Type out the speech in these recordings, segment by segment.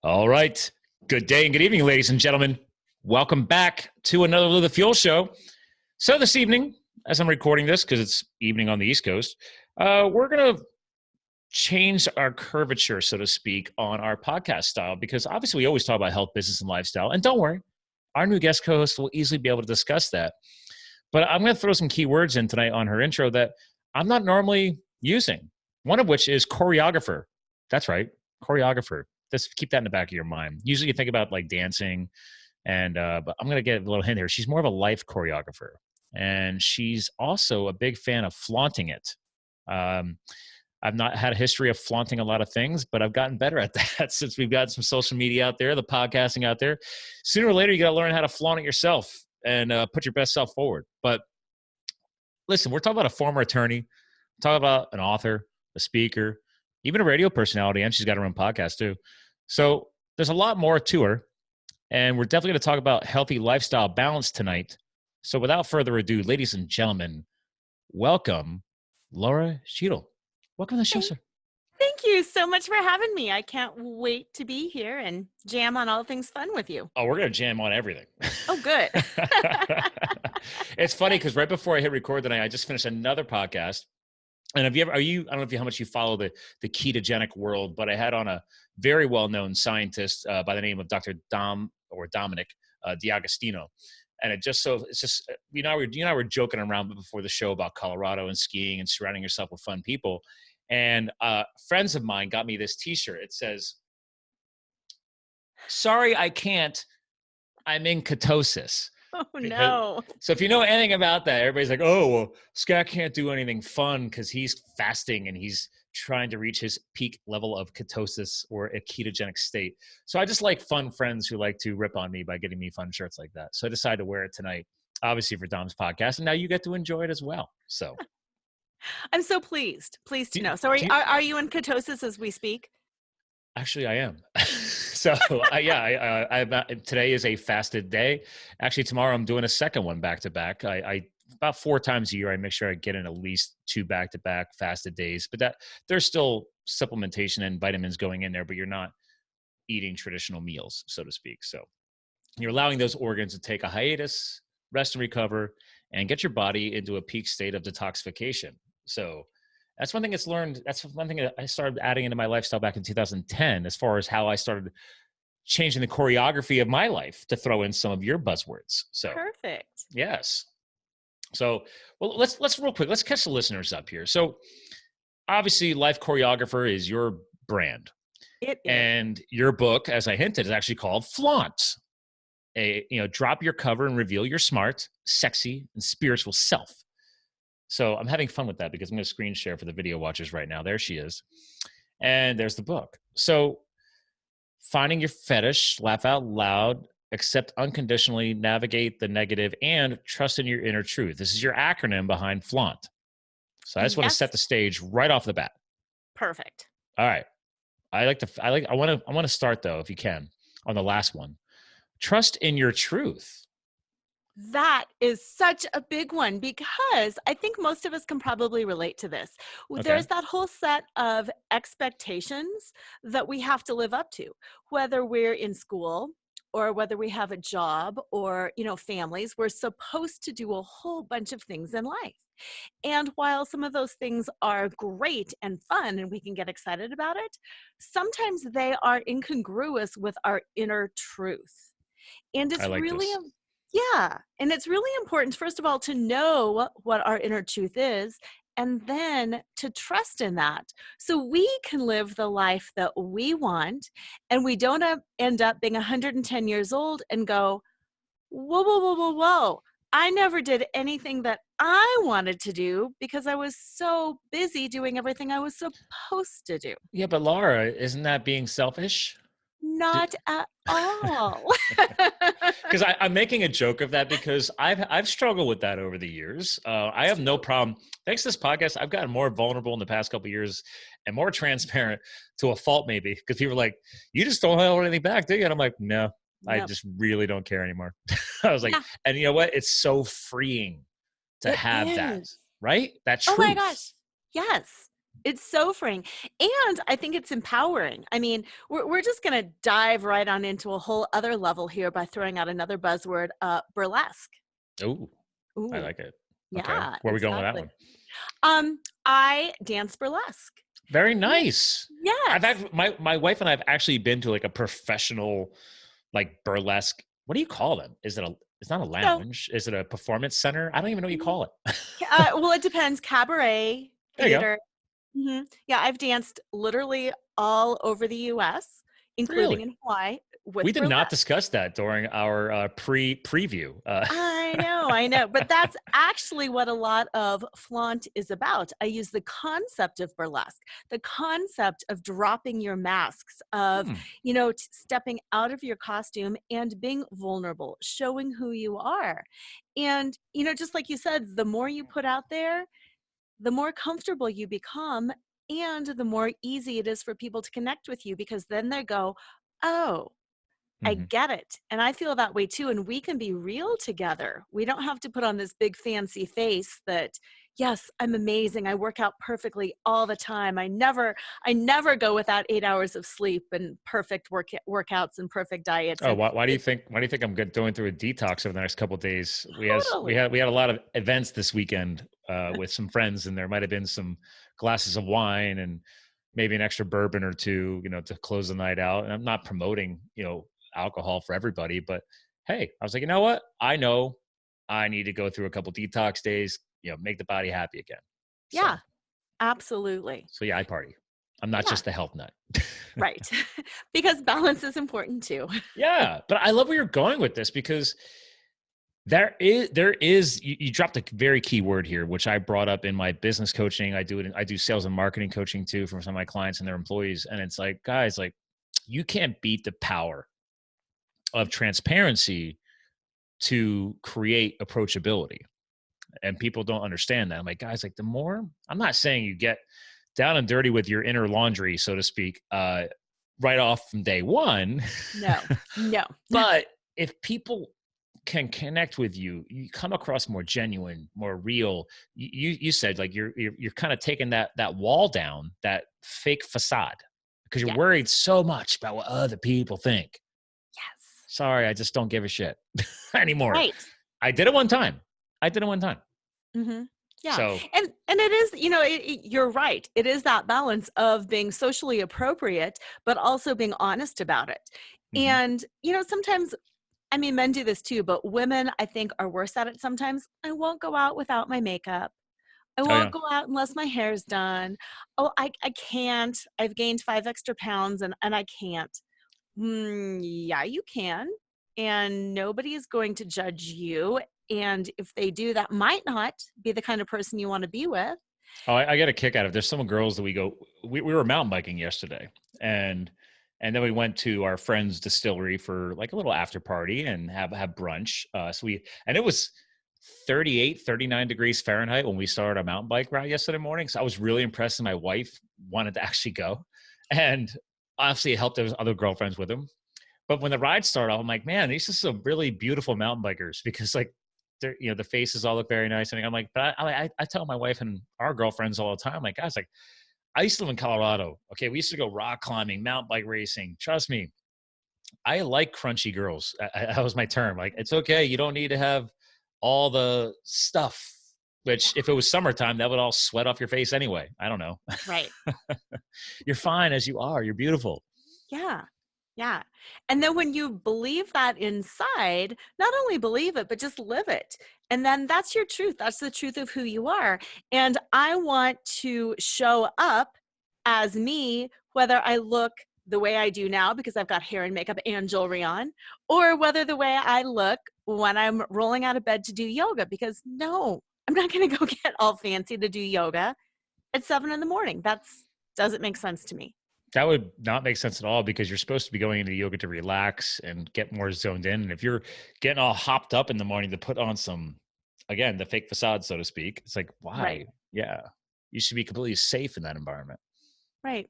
All right. Good day and good evening, ladies and gentlemen. Welcome back to another Live the Fuel show. So this evening, as I'm recording this, because it's evening on the East Coast, we're going to change our curvature, so to speak, on our podcast style, because obviously we always talk about health, business, and lifestyle. And don't worry, our new guest co-host will easily be able to discuss that. But I'm going to throw some key words in tonight on her intro that I'm not normally using, one of which is choreographer. That's right, choreographer. Just keep that in the back of your mind. Usually you think about like dancing, and but I'm going to get a little hint here. She's more of a life choreographer, and she's also a big fan of flaunting it. I've not had a history of flaunting a lot of things, but I've gotten better at that since we've got some social media out there, the podcasting out there. Sooner or later, you got to learn how to flaunt it yourself and put your best self forward. But listen, we're talking about a former attorney, talking about an author, a speaker, even a radio personality, and she's got her own podcast too. So there's a lot more to her, and we're definitely going to talk about healthy lifestyle balance tonight. So without further ado, ladies and gentlemen, welcome Lora Cheadle. Welcome to the show, sir. Thank you so much for having me. I can't wait to be here and jam on all things fun with you. Oh, we're going to jam on everything. Oh, good. It's funny because right before I hit record tonight, I just finished another podcast. And have you ever, I don't know how much you follow the ketogenic world, but I had on a very well-known scientist by the name of Dr. Dominic D'Agostino. And it's just, you and I were joking around before the show about Colorado and skiing and surrounding yourself with fun people. And friends of mine got me this t-shirt. It says, "Sorry, I can't. I'm in ketosis." Oh, no. So if you know anything about that, everybody's like, "Oh, well, Scott can't do anything fun because he's fasting and he's trying to reach his peak level of ketosis or a ketogenic state." So I just like fun friends who like to rip on me by getting me fun shirts like that. So I decided to wear it tonight, obviously for Dom's podcast, and now you get to enjoy it as well. So I'm so pleased to know. So are you in ketosis as we speak? Actually, I am. So today is a fasted day. Actually, tomorrow I'm doing a second one back to back. I about 4 times a year, I make sure I get in at least 2 back-to-back fasted days. But that there's still supplementation and vitamins going in there, but you're not eating traditional meals, so to speak. So you're allowing those organs to take a hiatus, rest and recover, and get your body into a peak state of detoxification. So that's one thing that's learned. That's one thing that I started adding into my lifestyle back in 2010, as far as how I started changing the choreography of my life to throw in some of your buzzwords. So perfect. Yes. So, well, let's real quick, let's catch the listeners up here. So obviously Life Choreographer is your brand. It is. And your book, as I hinted, is actually called Flaunt. Drop your cover and reveal your smart, sexy, and spiritual self. So I'm having fun with that because I'm going to screen share for the video watchers right now. There she is. And there's the book. So finding your fetish, laugh out loud, accept unconditionally, navigate the negative, and trust in your inner truth. This is your acronym behind Flaunt. So I just want to set the stage right off the bat. Perfect. All right. I want to start though, if you can, on the last one. Trust in your truth. That is such a big one because I think most of us can probably relate to this. Okay. There's that whole set of expectations that we have to live up to, whether we're in school or whether we have a job or, families. We're supposed to do a whole bunch of things in life. And while some of those things are great and fun and we can get excited about it, sometimes they are incongruous with our inner truth. And it's and it's really important, first of all, to know what our inner truth is, and then to trust in that so we can live the life that we want, and we don't end up being 110 years old and go, whoa, I never did anything that I wanted to do because I was so busy doing everything I was supposed to do. Yeah, but Laura, isn't that being selfish? Not at all. Because I'm making a joke of that because I've struggled with that over the years. I have no problem. Thanks to this podcast, I've gotten more vulnerable in the past couple of years and more transparent to a fault maybe because people are like, "You just don't hold anything back, do you?" And I'm like, "No, I just really don't care anymore." I was like, and you know what? It's so freeing to have that, right? That truth. Oh my gosh. Yes. It's so freeing. And I think it's empowering. I mean, we're just going to dive right on into a whole other level here by throwing out another buzzword, burlesque. Oh, I Ooh, like it. Okay. yeah, Where are we going with that exactly. one? I dance burlesque. Very Ye- nice. I've Yes. actually, my wife and I have actually been to like a professional, like burlesque. What do you call them? It's not a So, lounge. Is it a performance center? I don't even know what you mhm. call it. Well, it depends. Cabaret, There you go. theater. Yeah, I've danced literally all over the US, including Really? in Hawaii We with did not burlesque. discuss that during our preview. I know, but that's actually what a lot of flaunt is about. I use the concept of burlesque, the concept of dropping your masks, of, Hmm. stepping out of your costume and being vulnerable, showing who you are. And, just like you said, the more you put out there, the more comfortable you become, and the more easy it is for people to connect with you because then they go, oh, I Hmm. get it. And I feel that way too. And we can be real together. We don't have to put on this big fancy face that, yes, I'm amazing. I work out perfectly all the time. I never go without 8 hours of sleep and perfect workouts and perfect diets. Oh, And why do you it think? Why do you think I'm good going through a detox over the next couple of days? totally, We had a lot of events this weekend with some friends, and there might have been some glasses of wine and maybe an extra bourbon or two, to close the night out. And I'm not promoting, alcohol for everybody, but hey, I was like, you know what? I know I need to go through a couple detox days, make the body happy again. yeah, So, absolutely. so yeah, I party. I'm not Yeah, just the health nut. right. Because balance is important too. Yeah, but I love where you're going with this because there is you dropped a very key word here, which I brought up in my business coaching. I do sales and marketing coaching too for some of my clients and their employees. And it's like, guys, like you can't beat the power of transparency to create approachability. And people don't understand that. I'm like, guys, like the more I'm not saying you get down and dirty with your inner laundry, so to speak, right off from day one. No, no. But if people can connect with you, you come across more genuine, more real. You said like you're kind of taking that wall down, that fake facade, because you're Yes, worried so much about what other people think. yes. Sorry, I just don't give a shit anymore. Right. I did it one time. I did it one time. Mhm. Yeah, So, and it is, you're right. It is that balance of being socially appropriate, but also being honest about it. mhm. And, sometimes, I mean, men do this too, but women, I think, are worse at it sometimes. I won't go out without my makeup. I Oh yeah. won't go out unless my hair's done. Oh, I can't. I've gained 5 extra pounds and I can't. Yeah, you can. And nobody is going to judge you. And if they do, that might not be the kind of person you want to be with. Oh, I get a kick out of. There's some girls that we were mountain biking yesterday, and and then we went to our friend's distillery for like a little after party and have brunch. And it was 38, 39 degrees Fahrenheit when we started our mountain bike ride yesterday morning. So I was really impressed, and my wife wanted to actually go, and obviously it helped. There was other girlfriends with him, but when the ride started off, I'm like, man, these are some really beautiful mountain bikers because like they're, the faces all look very nice. And I'm like, but I tell my wife and our girlfriends all the time, like, guys, like I used to live in Colorado. Okay. We used to go rock climbing, mountain bike racing. Trust me. I like crunchy girls. That was my term. Like, it's okay. You don't need to have all the stuff, which if it was summertime, that would all sweat off your face anyway. I don't know. Right. You're fine as you are. You're beautiful. Yeah. Yeah. And then when you believe that inside, not only believe it, but just live it. And then that's your truth. That's the truth of who you are. And I want to show up as me, whether I look the way I do now because I've got hair and makeup and jewelry on, or whether the way I look when I'm rolling out of bed to do yoga. Because no, I'm not going to go get all fancy to do yoga at 7 in the morning. That's doesn't make sense to me. That would not make sense at all because you're supposed to be going into yoga to relax and get more zoned in. And if you're getting all hopped up in the morning to put on some, again, the fake facade, so to speak, it's like, Right. why? Yeah. You should be completely safe in that environment. Right.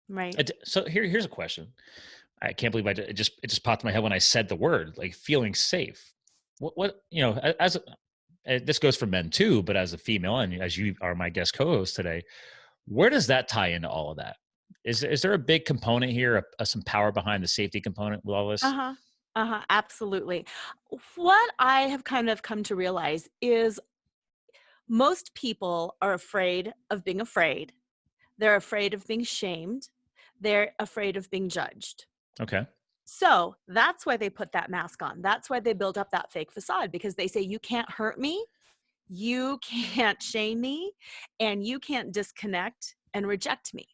Right. So here's a question. I can't believe it just popped in my head when I said the word, like feeling safe. What, this goes for men too, but as a female, and as you are my guest co-host today, Where does that tie into all of that? Is there a big component here, some power behind the safety component with all this? Uh-huh. Uh-huh. Absolutely. What I have kind of come to realize is most people are afraid of being afraid. They're afraid of being shamed. They're afraid of being judged. Okay. So that's why they put that mask on. That's why they build up that fake facade, because they say, you can't hurt me, you can't shame me, and you can't disconnect and reject me.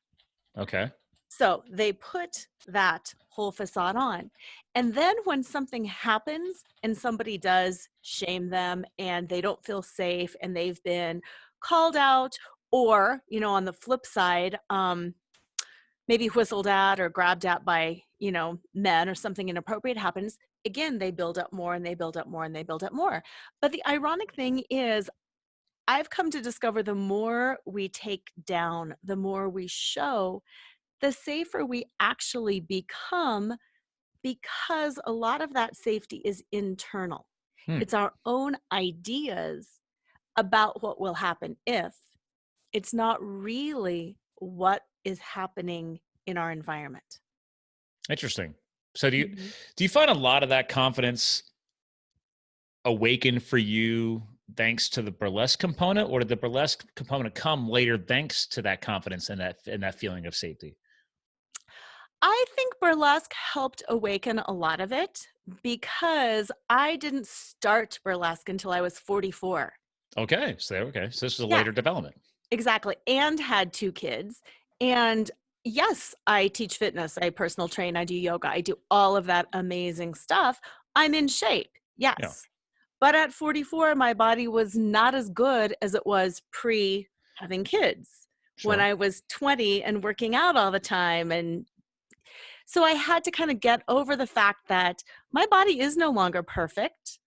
Okay. So they put that whole facade on. And then when something happens and somebody does shame them and they don't feel safe and they've been called out, or, on the flip side, maybe whistled at or grabbed at by, men, or something inappropriate happens, again, they build up more and they build up more and they build up more. But the ironic thing is, I've come to discover the more we take down, the more we show, the safer we actually become, because a lot of that safety is internal. Hmm. It's our own ideas about what will happen if. It's not really what is happening in our environment. Interesting. So Mhm. do you find a lot of that confidence awaken for you thanks to the burlesque component, or did the burlesque component come later thanks to that confidence and that feeling of safety? I think burlesque helped awaken a lot of it, because I didn't start burlesque until I was 44. Okay. So this is a Yeah, later development. exactly. And had 2 kids. And yes, I teach fitness, I personal train, I do yoga, I do all of that amazing stuff. I'm in shape. Yeah. Yes. But at 44, my body was not as good as it was pre having kids, when Sure. I was 20 and working out all the time. And so I had to kind of get over the fact that my body is no longer perfect.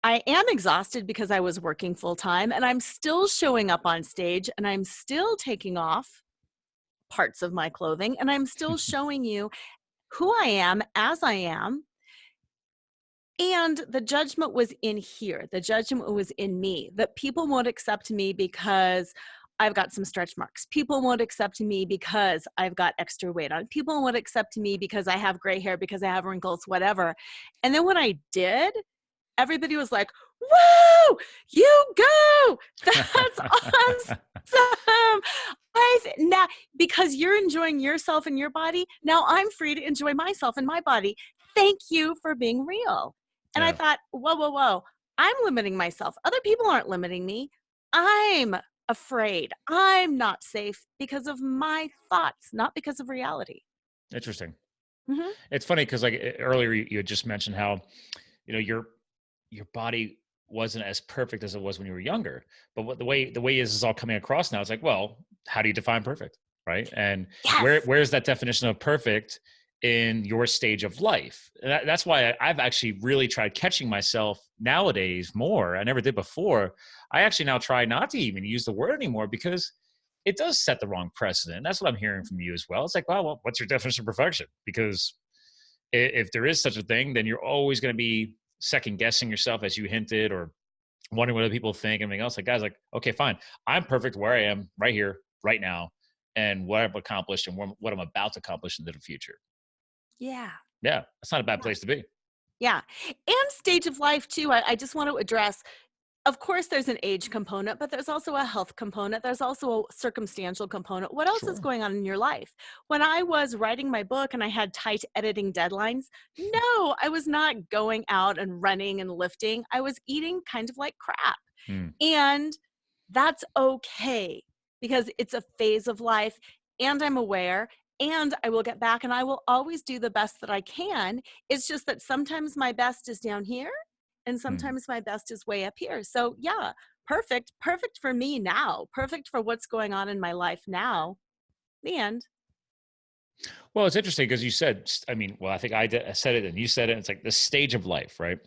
I am exhausted because I was working full time, and I'm still showing up on stage, and I'm still taking off parts of my clothing, and I'm still showing you who I am as I am. And the judgment was in here. The judgment was in me, that people won't accept me because I've got some stretch marks. People won't accept me because I've got extra weight on. People won't accept me because I have gray hair, because I have wrinkles, whatever. And then when I did, everybody was like, "Woo, you go. That's awesome. Now, because you're enjoying yourself and your body, now I'm free to enjoy myself and my body. Thank you for being real." And I Yeah. thought, whoa, whoa, whoa. I'm limiting myself. Other people aren't limiting me. I'm afraid. I'm not safe because of my thoughts, not because of reality. Interesting. Hmm. It's funny because earlier you had just mentioned how, your body wasn't as perfect as it was when you were younger. But the way is all coming across now. It's like, well, how do you define perfect, right? And Yes. where's that definition of perfect in your stage of life? And that's why I've actually really tried catching myself nowadays more. I never did before. I actually now try not to even use the word anymore, because it does set the wrong precedent. That's what I'm hearing from you as well. It's like, well, what's your definition of perfection? Because if there is such a thing, then you're always going to be second guessing yourself, as you hinted, or wondering what other people think and everything else. Like, guys, like, okay, fine, I'm perfect where I am right here, right now, and what I've accomplished and what I'm about to accomplish into the future. Yeah. Yeah, that's not a bad place to be. Yeah. And stage of life too. I just want to address, of course, there's an age component, but there's also a health component. There's also a circumstantial component. What else is Sure. going on in your life? When I was writing my book and I had tight editing deadlines, no, I was not going out and running and lifting. I was eating kind of like crap. Hmm. And that's okay, because it's a phase of life, and I'm aware, and I will get back, and I will always do the best that I can. It's just that sometimes my best is down here and Hmm. sometimes my best is way up here. So yeah, perfect for me now, perfect for what's going on in my life now. The end. Well, it's interesting because you said, I mean, well, I think I said it and you said it. It's like the stage of life, right?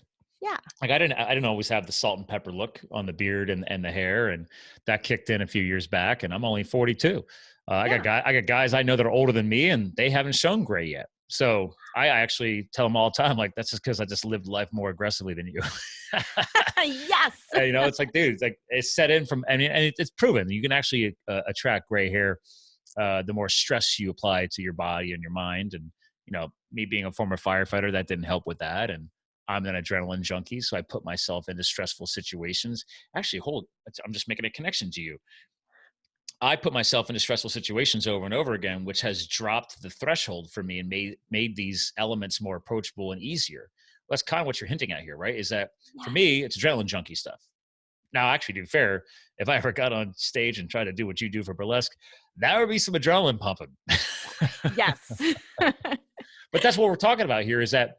Yeah. Like I didn't always have the salt and pepper look on the beard and the hair, and that kicked in a few years back. And I'm only 42. Yeah. I got guys I know that are older than me, and they haven't shown gray yet. So I actually tell them all the time, like, that's just because I just lived life more aggressively than you. Yes. And, you know, it's like, dude, it's like it's set in from, and it's proven you can actually attract gray hair the more stress you apply to your body and your mind. And, you know, me being a former firefighter, that didn't help with that. And I'm an adrenaline junkie. So I put myself into stressful situations. Actually, I'm just making a connection to you. I put myself into stressful situations over and over again, which has dropped the threshold for me and made these elements more approachable and easier. That's kind of what you're hinting at here, right? Is that for Yes. me, it's adrenaline junkie stuff. Now, actually, to be fair, if I ever got on stage and tried to do what you do for burlesque, that would be some adrenaline pumping. Yes. But that's what we're talking about here, is that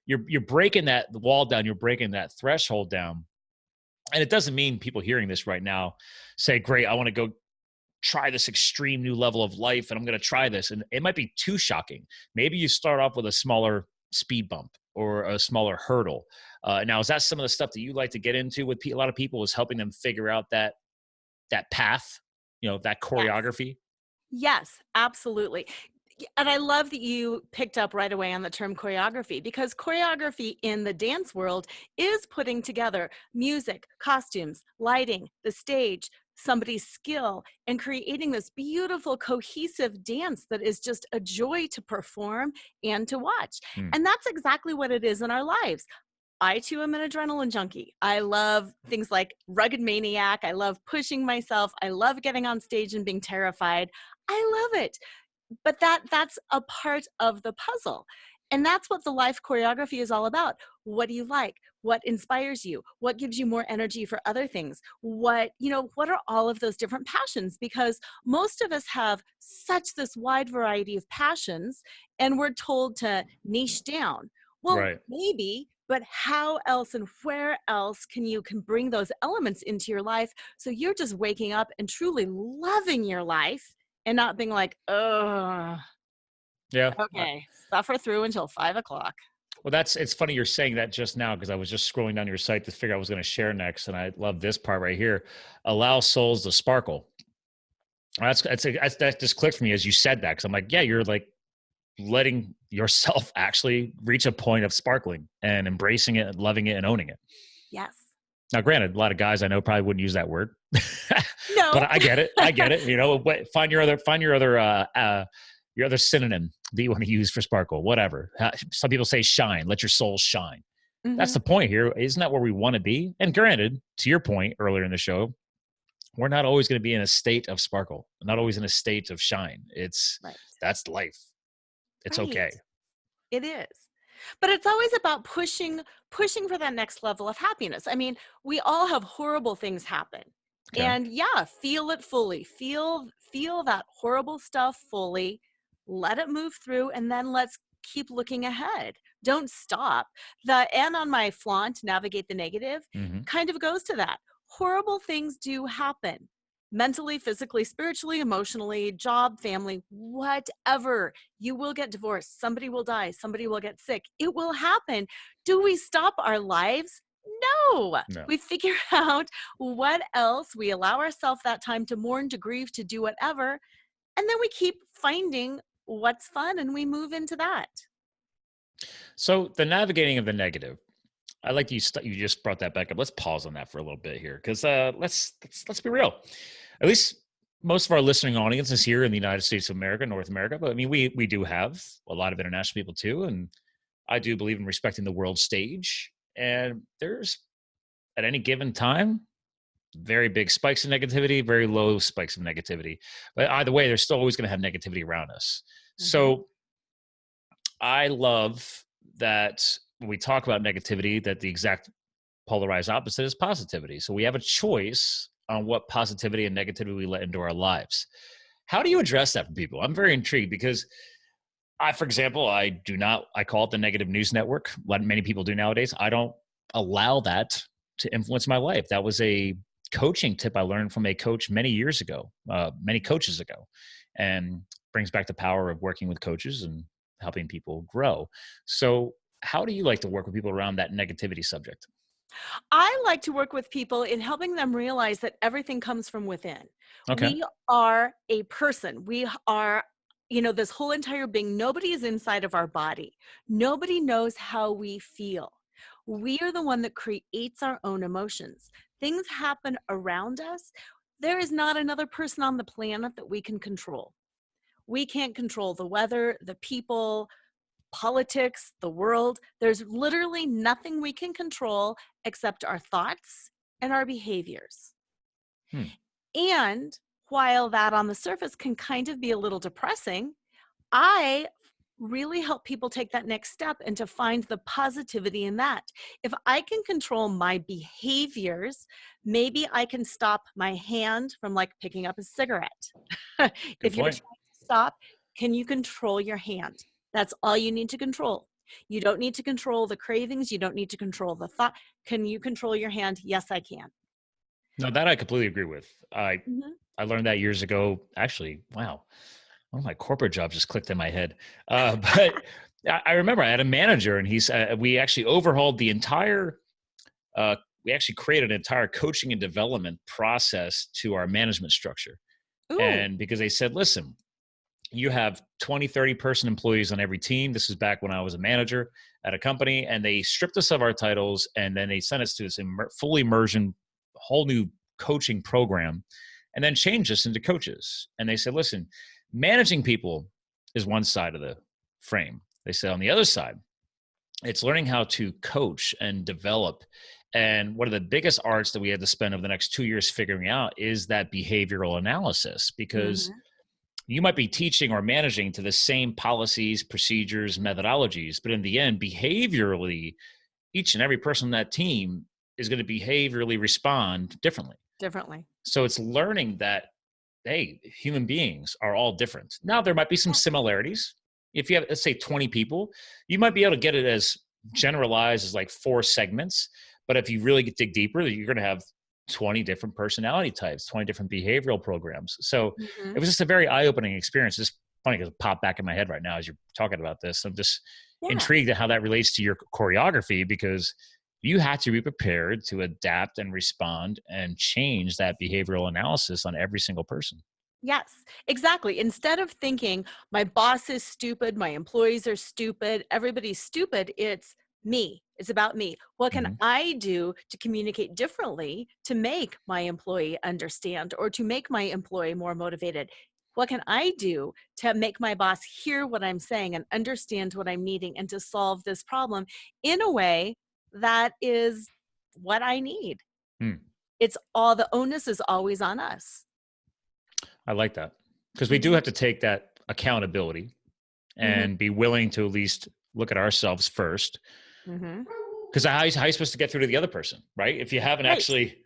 you're breaking the wall down, you're breaking that threshold down. And it doesn't mean people hearing this right now say, great, I want to go try this extreme new level of life and I'm going to try this. And it might be too shocking. Maybe you start off with a smaller speed bump or a smaller hurdle. Now, is that some of the stuff that you like to get into with a lot of people, is helping them figure out that path, you know, that Yes. choreography? Yes, absolutely. And I love that you picked up right away on the term choreography, because choreography in the dance world is putting together music, costumes, lighting, the stage, somebody's skill, and creating this beautiful, cohesive dance that is just a joy to perform and to watch. Hmm. And that's exactly what it is in our lives. I too am an adrenaline junkie. I love things like rugged maniac. I love pushing myself. I love getting on stage and being terrified. I love it. But that's a part of the puzzle. And that's what the life choreography is all about. What do you like? What inspires you? What gives you more energy for other things? What are all of those different passions? Because most of us have such this wide variety of passions, and we're told to niche down. Well, Right. maybe, but how else and where else can bring those elements into your life so you're just waking up and truly loving your life and not being like, oh, Yeah. okay, suffer through until 5 o'clock. Well, it's funny you're saying that just now, because I was just scrolling down your site to figure out what I was going to share next. And I love this part right here. Allow souls to sparkle. That just clicked for me as you said that. Cause I'm like, yeah, you're like letting yourself actually reach a point of sparkling and embracing it and loving it and owning it. Yes. Now, granted, a lot of guys I know probably wouldn't use that word, No. but I get it. I get it. You know, find your other synonym that you want to use for sparkle, whatever. Some people say shine, let your soul shine. That's Hmm. the point here. Isn't that where we want to be? And granted, to your point earlier in the show, we're not always going to be in a state of sparkle, not always in a state of shine. Right. That's life. It's Right. okay. It is. But it's always about pushing for that next level of happiness. I mean, we all have horrible things happen. Okay. And yeah, feel it fully. Feel that horrible stuff fully. Let it move through, and then let's keep looking ahead. Don't stop. The N on my flaunt, navigate the negative, Hmm. kind of goes to that. Horrible things do happen. Mentally, physically, spiritually, emotionally, job, family, whatever. You will get divorced. Somebody will die. Somebody will get sick. It will happen. Do we stop our lives? No. No. We figure out what else. We allow ourselves that time to mourn, to grieve, to do whatever. And then we keep finding what's fun and we move into that. So the navigating of the negative, I like you just brought that back up. Let's pause on that for a little bit here, because let's be real. At least most of our listening audience is here in the United States of America, North America. But I mean, we do have a lot of international people too, and I do believe in respecting the world stage. And there's at any given time very big spikes of negativity, very low spikes of negativity. But either way, there's still always going to have negativity around us. Mhm. So I love that when we talk about negativity, that the exact polarized opposite is positivity. So we have a choice on what positivity and negativity we let into our lives. How do you address that for people? I'm very intrigued because for example, I call it the negative news network, like many people do nowadays. I don't allow that to influence my life. That was a coaching tip I learned from a coach many coaches ago, and brings back the power of working with coaches and helping people grow. So, how do you like to work with people around that negativity subject? I like to work with people in helping them realize that everything comes from within. Okay. We are a person. We are this whole entire being, nobody is inside of our body. Nobody knows how we feel. We are the one that creates our own emotions. Things happen around us. There is not another person on the planet that we can control. We can't control the weather, the people, politics, the world. There's literally nothing we can control except our thoughts and our behaviors. Hmm. And while that on the surface can kind of be a little depressing, I really help people take that next step and to find the positivity in that. If I can control my behaviors, maybe I can stop my hand from like picking up a cigarette. Good If you're trying point. to stop, can you control your hand? That's all you need to control. You don't need to control the cravings. You don't need to control the thought. Can you control your hand? Yes, I can. No, that I completely agree with. Mhm. I learned that years ago. Actually, wow, one of my corporate jobs just clicked in my head. But I remember I had a manager, and we actually overhauled the entire. We actually created an entire coaching and development process to our management structure, Ooh. and because they said, listen, you have 20, 30 person employees on every team. This is back when I was a manager at a company, and they stripped us of our titles, and then they sent us to this full immersion, whole new coaching program, and then changed us into coaches. And they said, listen, managing people is one side of the frame. They said on the other side, it's learning how to coach and develop. And one of the biggest arts that we had to spend over the next 2 years figuring out is that behavioral analysis, because Mhm. you might be teaching or managing to the same policies, procedures, methodologies, but in the end, behaviorally, each and every person on that team is going to behaviorally respond differently. Differently. So it's learning that, hey, human beings are all different. Now, there might be some similarities. If you have, let's say, 20 people, you might be able to get it as generalized as like 4 segments. But if you really dig deeper, you're going to have 20 different personality types, 20 different behavioral programs. So it Mhm. was just a very eye-opening experience. It's funny because it popped back in my head right now as you're talking about this. I'm just Yeah. intrigued at how that relates to your choreography, because you had to be prepared to adapt and respond and change that behavioral analysis on every single person. Yes, exactly. Instead of thinking my boss is stupid, my employees are stupid, everybody's stupid, it's me. It's about me. What can Mhm. I do to communicate differently to make my employee understand or to make my employee more motivated? What can I do to make my boss hear what I'm saying and understand what I'm needing and to solve this problem in a way that is what I need? Hmm. It's all the onus is always on us. I like that, because we do Mhm. have to take that accountability Mhm. and be willing to at least look at ourselves first. Mhm. Because how are you supposed to get through to the other person, right? If you haven't Right. actually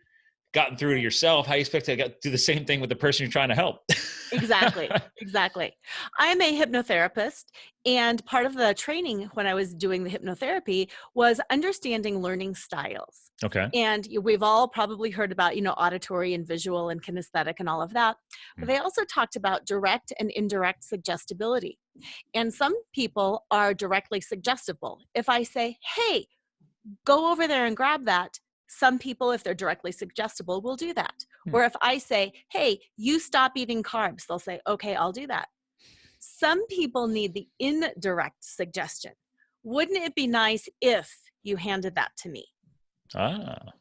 gotten through to yourself, how you expect to do the same thing with the person you're trying to help? Exactly. Exactly. I'm a hypnotherapist, and part of the training when I was doing the hypnotherapy was understanding learning styles. Okay. And we've all probably heard about, auditory and visual and kinesthetic and all of that. But Mm. they also talked about direct and indirect suggestibility. And some people are directly suggestible. If I say, hey, go over there and grab that. Some people, if they're directly suggestible, will do that. Hmm. Or if I say, hey, you stop eating carbs, they'll say, okay, I'll do that. Some people need the indirect suggestion. Wouldn't it be nice if you handed that to me? Ah.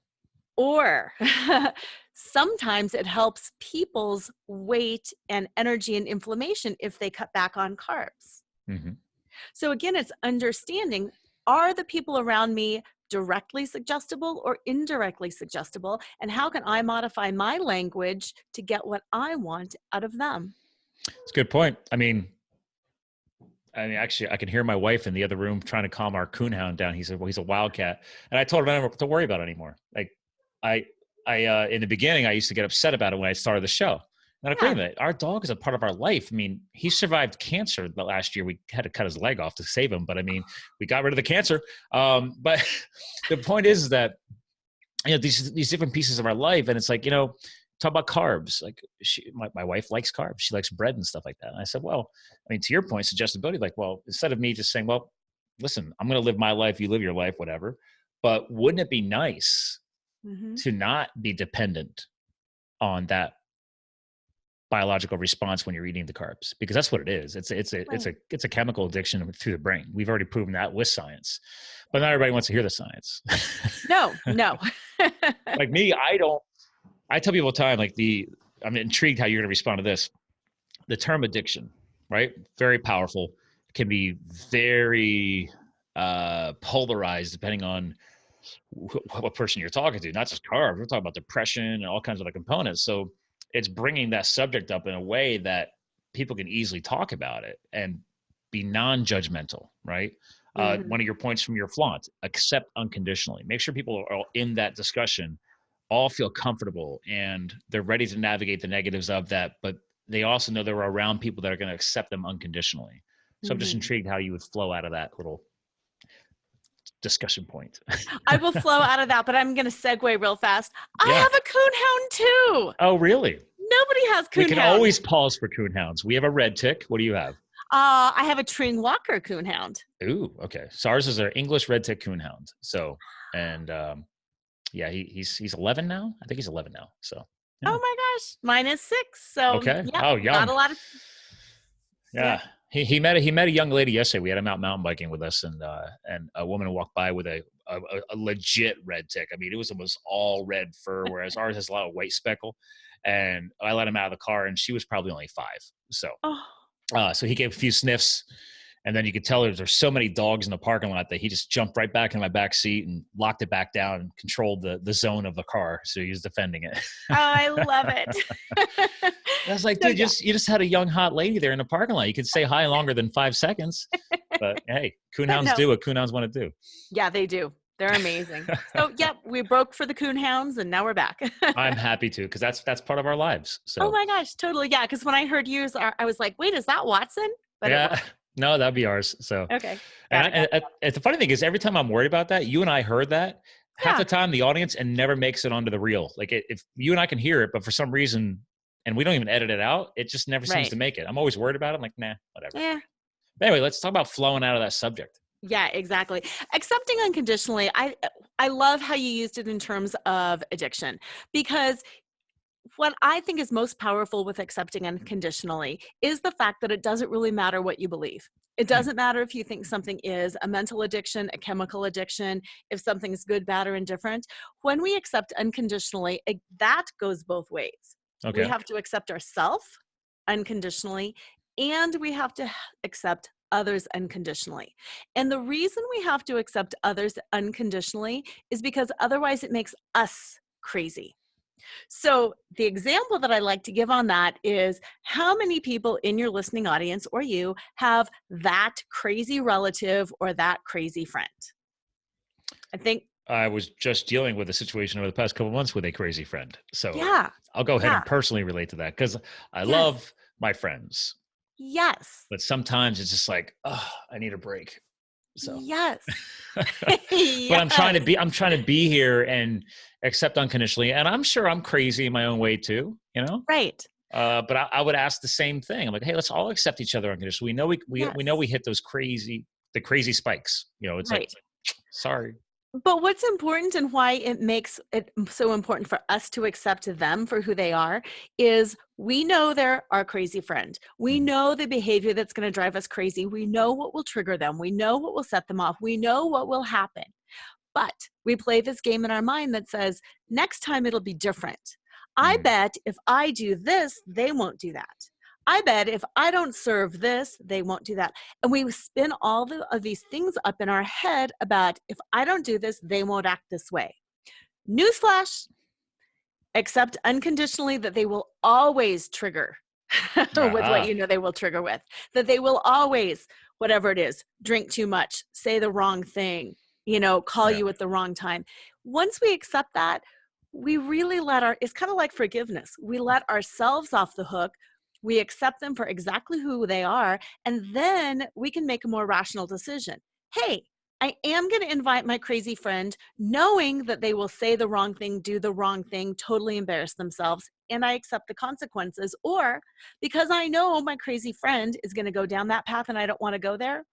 Or sometimes it helps people's weight and energy and inflammation if they cut back on carbs. Hmm. So again, it's understanding, are the people around me directly suggestible or indirectly suggestible? And how can I modify my language to get what I want out of them? It's a good point. I mean, actually, I can hear my wife in the other room trying to calm our coonhound down. He said, "Well, he's a wildcat," and I told him I don't have to worry about it anymore. Like, I, in the beginning, I used to get upset about it when I started the show. And like, wait a Yeah. minute, our dog is a part of our life. I mean, he survived cancer the last year. We had to cut his leg off to save him, but I mean, we got rid of the cancer. But the point is that these different pieces of our life, and it's like talk about carbs. Like my wife likes carbs. She likes bread and stuff like that. And I said, well, I mean, to your point, suggestibility, like, well, instead of me just saying, well, listen, I'm going to live my life, you live your life, whatever. But wouldn't it be nice Hmm. to not be dependent on that biological response when you're eating the carbs, because that's what it is. It's a chemical addiction through the brain. We've already proven that with science, but not everybody wants to hear the science. No. Like me, I tell people all the time, like I'm intrigued how you're going to respond to this. The term addiction, right? Very powerful, can be very polarized depending on what person you're talking to, not just carbs. We're talking about depression and all kinds of other components. So it's bringing that subject up in a way that people can easily talk about it and be non-judgmental, right? One of your points from your flaunt, accept unconditionally. Make sure people are all in that discussion, all feel comfortable and they're ready to navigate the negatives of that, but they also know they're around people that are going to accept them unconditionally. So I'm just intrigued how you would flow out of that little discussion point. I will flow out of that, but I'm going to segue real fast. I have a coonhound too. Oh, really? Nobody has coonhounds. We can always pause for coonhounds. We have a red tick. What do you have? I have a Tring Walker coonhound. Ooh, okay. So ours is our English red tick coonhound. So, and yeah, he's 11 now. I think he's 11 now. So. Yeah. Oh my gosh, mine is 6. So okay. Yeah, oh, young. Not a lot of. Yeah. He met a young lady yesterday. We had him out mountain biking with us, and a woman walked by with a legit red tick. I mean, it was almost all red fur, whereas ours has a lot of white speckle. And I let him out of the car, and she was probably only 5. So, so he gave a few sniffs, and then you could tell there's so many dogs in the parking lot that he just jumped right back in my back seat and locked it back down and controlled the zone of the car. So he was defending it. Oh, I love it. I was like, dude, you just had a young hot lady there in the parking lot. You could say hi longer than 5 seconds. But hey, coonhounds do what coonhounds want to do. Yeah, they do. They're amazing. So, yep, we broke for the coonhounds, and now we're back. I'm happy to, because that's part of our lives. So. Oh my gosh, totally. Yeah, because when I heard yours, I was like, wait, is that Watson? But yeah. No, that'd be ours. So okay. And the funny thing is, every time I'm worried about that, you and I heard that half the time the audience and never makes it onto the reel. Like if you and I can hear it, but for some reason, and we don't even edit it out, it just never seems to make it. I'm always worried about it. I'm like, nah, whatever. Yeah. But anyway, let's talk about flowing out of that subject. Yeah, exactly. Accepting unconditionally. I love how you used it in terms of addiction, because what I think is most powerful with accepting unconditionally is the fact that it doesn't really matter what you believe. It doesn't matter if you think something is a mental addiction, a chemical addiction, if something is good, bad, or indifferent. When we accept unconditionally, that goes both ways. Okay. We have to accept ourselves unconditionally, and we have to accept others unconditionally. And the reason we have to accept others unconditionally is because otherwise it makes us crazy. So the example that I like to give on that is, how many people in your listening audience or you have that crazy relative or that crazy friend? I think I was just dealing with a situation over the past couple of months with a crazy friend. So yeah, I'll go ahead and personally relate to that, because I love my friends. Yes. But sometimes it's just like, oh, I need a break. So yes. But I'm trying to be here and accept unconditionally. And I'm sure I'm crazy in my own way too, you know? Right. But I would ask the same thing. I'm like, hey, let's all accept each other unconditionally. We know we hit the crazy spikes. You know, it's like, sorry. But what's important and why it makes it so important for us to accept them for who they are is, we know they're our crazy friend. We know the behavior that's going to drive us crazy. We know what will trigger them. We know what will set them off. We know what will happen. But we play this game in our mind that says, next time it'll be different. I bet if I do this, they won't do that. I bet if I don't serve this, they won't do that. And we spin all of these things up in our head about, if I don't do this, they won't act this way. Newsflash, accept unconditionally that they will always trigger with what you know they will trigger with. That they will always, whatever it is, drink too much, say the wrong thing, call you at the wrong time. Once we accept that, we really it's kind of like forgiveness. We let ourselves off the hook. We accept them for exactly who they are, and then we can make a more rational decision. Hey, I am going to invite my crazy friend, knowing that they will say the wrong thing, do the wrong thing, totally embarrass themselves, and I accept the consequences. Or because I know my crazy friend is going to go down that path and I don't want to go there,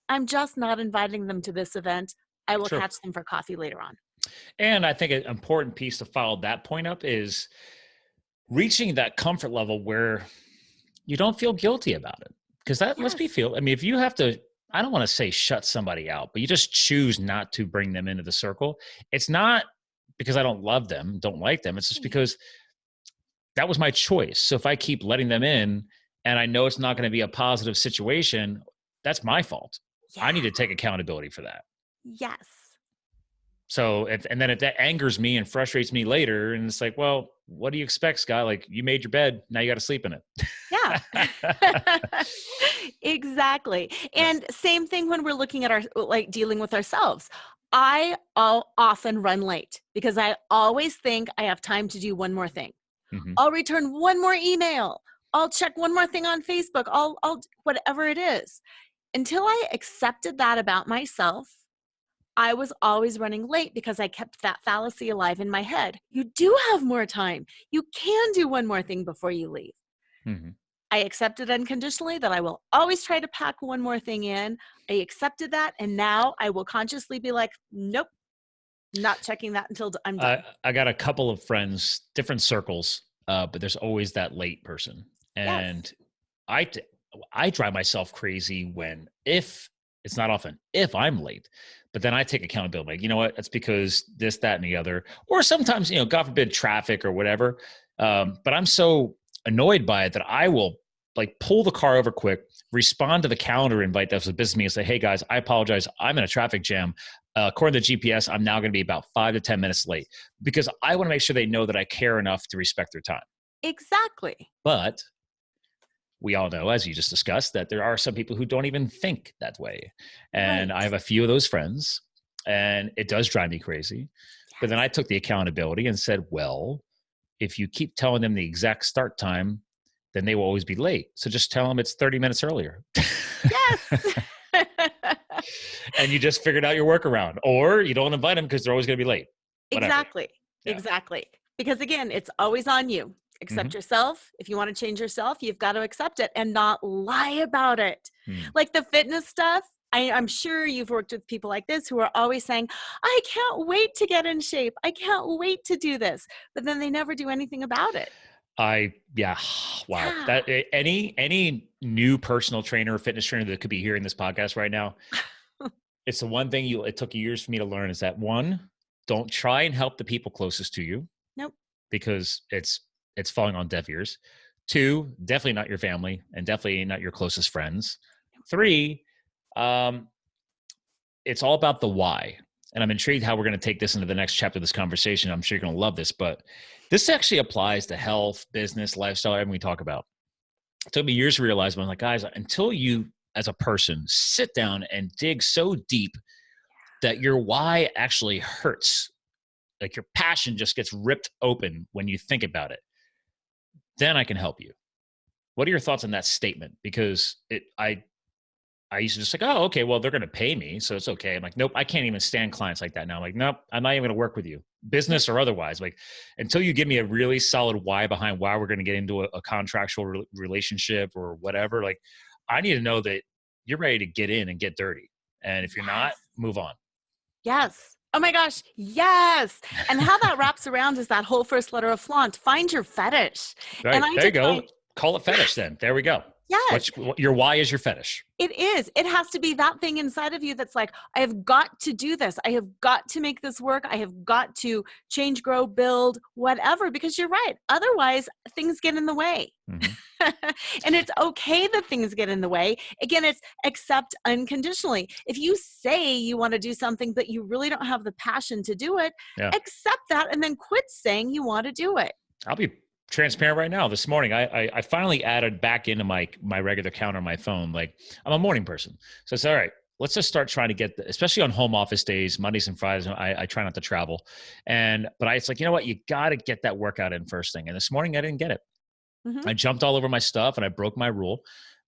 I'm just not inviting them to this event. I will catch them for coffee later on. And I think an important piece to follow that point up is, reaching that comfort level where you don't feel guilty about it. Because that lets me Yes. feel, I mean, if you have to, I don't want to say shut somebody out, but you just choose not to bring them into the circle. It's not because I don't love them, don't like them. It's just Right. because that was my choice. So if I keep letting them in and I know it's not going to be a positive situation, that's my fault. I need Yeah. to take accountability for that. Yes. So, and then if that angers me and frustrates me later, and it's like, well, what do you expect, Scott? Like, you made your bed, now you got to sleep in it. Yeah. Exactly. Yes. And same thing when we're looking at our, like, dealing with ourselves. Often run late because I always think I have time to do one more thing. Hmm. I'll return one more email. I'll check one more thing on Facebook. Whatever it is. Until I accepted that about myself, I was always running late because I kept that fallacy alive in my head. You do have more time. You can do one more thing before you leave. Hmm. I accepted unconditionally that I will always try to pack one more thing in. I accepted that. And now I will consciously be like, nope, not checking that until I'm done. I got a couple of friends, different circles, but there's always that late person. Yes. And I, t- I drive myself crazy when, if it's not often, if I'm late, but then I take accountability. Like, you know what? That's because this, that, and the other, or sometimes, God forbid, traffic or whatever. But I'm so annoyed by it that I will like pull the car over quick, respond to the calendar invite that was a business meeting and say, hey guys, I apologize. I'm in a traffic jam. According to the GPS, I'm now going to be about 5 to 10 minutes late because I want to make sure they know that I care enough to respect their time. Exactly. But we all know, as you just discussed, that there are some people who don't even think that way. And Right. I have a few of those friends, and it does drive me crazy. But then Yes. I took the accountability and said, well, if you keep telling them the exact start time, then they will always be late. So just tell them it's 30 minutes earlier. Yes. And you just figured out your workaround, or you don't invite them because they're always going to be late. Whatever. Exactly. Yeah. Exactly. Because again, it's always on you. Mm-hmm. Accept yourself. If you want to change yourself, you've got to accept it and not lie about it. Mm. Like the fitness stuff, I'm sure you've worked with people like this who are always saying, I can't wait to get in shape. I can't wait to do this. But then they never do anything about it. Yeah, wow. Yeah. That any new personal trainer or fitness trainer that could be hearing this podcast right now, it's the one thing it took years for me to learn is that one, don't try and help the people closest to you Nope. because it's falling on deaf ears. Two, definitely not your family and definitely not your closest friends. Three, um, it's all about the why. And I'm intrigued how we're going to take this into the next chapter of this conversation. I'm sure you're going to love this, but this actually applies to health, business, lifestyle, everything we talk about. It took me years to realize, but I'm like, guys, until you as a person sit down and dig so deep that your why actually hurts, like your passion just gets ripped open when you think about it, then I can help you. What are your thoughts on that statement? Because I used to just like, oh, okay, well, they're going to pay me, so it's okay. I'm like, nope, I can't even stand clients like that now. I'm like, nope, I'm not even going to work with you, Yep. business or otherwise. Like, until you give me a really solid why behind why we're going to get into a contractual relationship or whatever, like, I need to know that you're ready to get in and get dirty. And if you're not, Yes. move on. Yes. Oh my gosh. Yes. And how that wraps around is that whole first letter of flaunt. Find your fetish. And Right. I There you define, go. Call it fetish yes, then. There we go. yes. Your why is your fetish. It is. It has to be that thing inside of you that's like, I have got to do this. I have got to make this work. I have got to change, grow, build, whatever, because you're right. Otherwise, things get in the way. Mm-hmm. And it's okay that things get in the way. Again, it's accept unconditionally. If you say you want to do something, but you really don't have the passion to do it, Yeah. accept that and then quit saying you want to do it. I'll be transparent right now. This morning, I finally added back into my regular counter on my phone. Like, I'm a morning person, so it's all right. Let's just start trying to get, especially on home office days, Mondays and Fridays. I try not to travel, it's like, you know what, you got to get that workout in first thing. And this morning, I didn't get it. Mhm. I jumped all over my stuff and I broke my rule.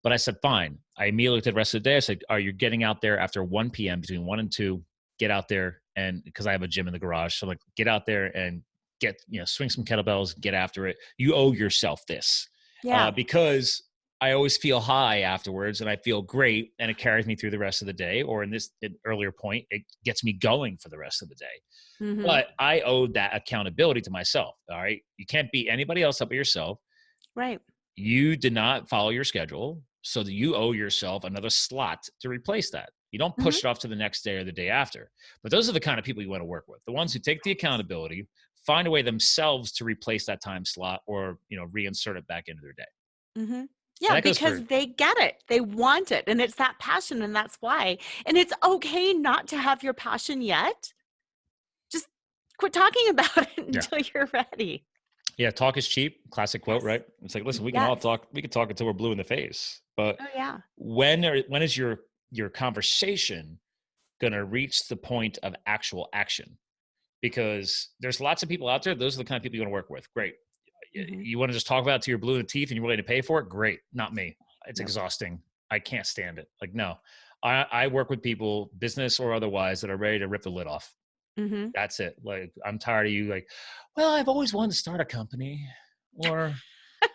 But I said, fine. I immediately looked at the rest of the day. I said, are you getting out there after 1 p.m. between 1 and 2? Get out there, and because I have a gym in the garage, so I'm like, get out there and swing some kettlebells, get after it. You owe yourself this, Yeah. because I always feel high afterwards and I feel great and it carries me through the rest of the day. Or in this earlier point, it gets me going for the rest of the day. Mm-hmm. But I owe that accountability to myself. All right. You can't beat anybody else up but yourself. Right. You did not follow your schedule. So that you owe yourself another slot to replace that. You don't Mm-hmm. push it off to the next day or the day after. But those are the kind of people you want to work with. The ones who take the accountability, find a way themselves to replace that time slot or, reinsert it back into their day. Mm-hmm. And Yeah, that goes because for, they get it. They want it. And it's that passion. And that's why. And it's okay not to have your passion yet. Just quit talking about it yeah. until you're ready. Yeah, talk is cheap. Classic quote, Yes. right? It's like, listen, we can all Yes. talk. We can talk until we're blue in the face. But Oh, yeah. when is your conversation going to reach the point of actual action? Because there's lots of people out there. Those are the kind of people you want to work with. Great. Mm-hmm. You want to just talk about it till you're blue in the teeth and you're willing to pay for it? Great. Not me. It's Nope. exhausting. I can't stand it. Like, no. I work with people, business or otherwise, that are ready to rip the lid off. Mm-hmm. That's it. Like, I'm tired of you. Like, well, I've always wanted to start a company, or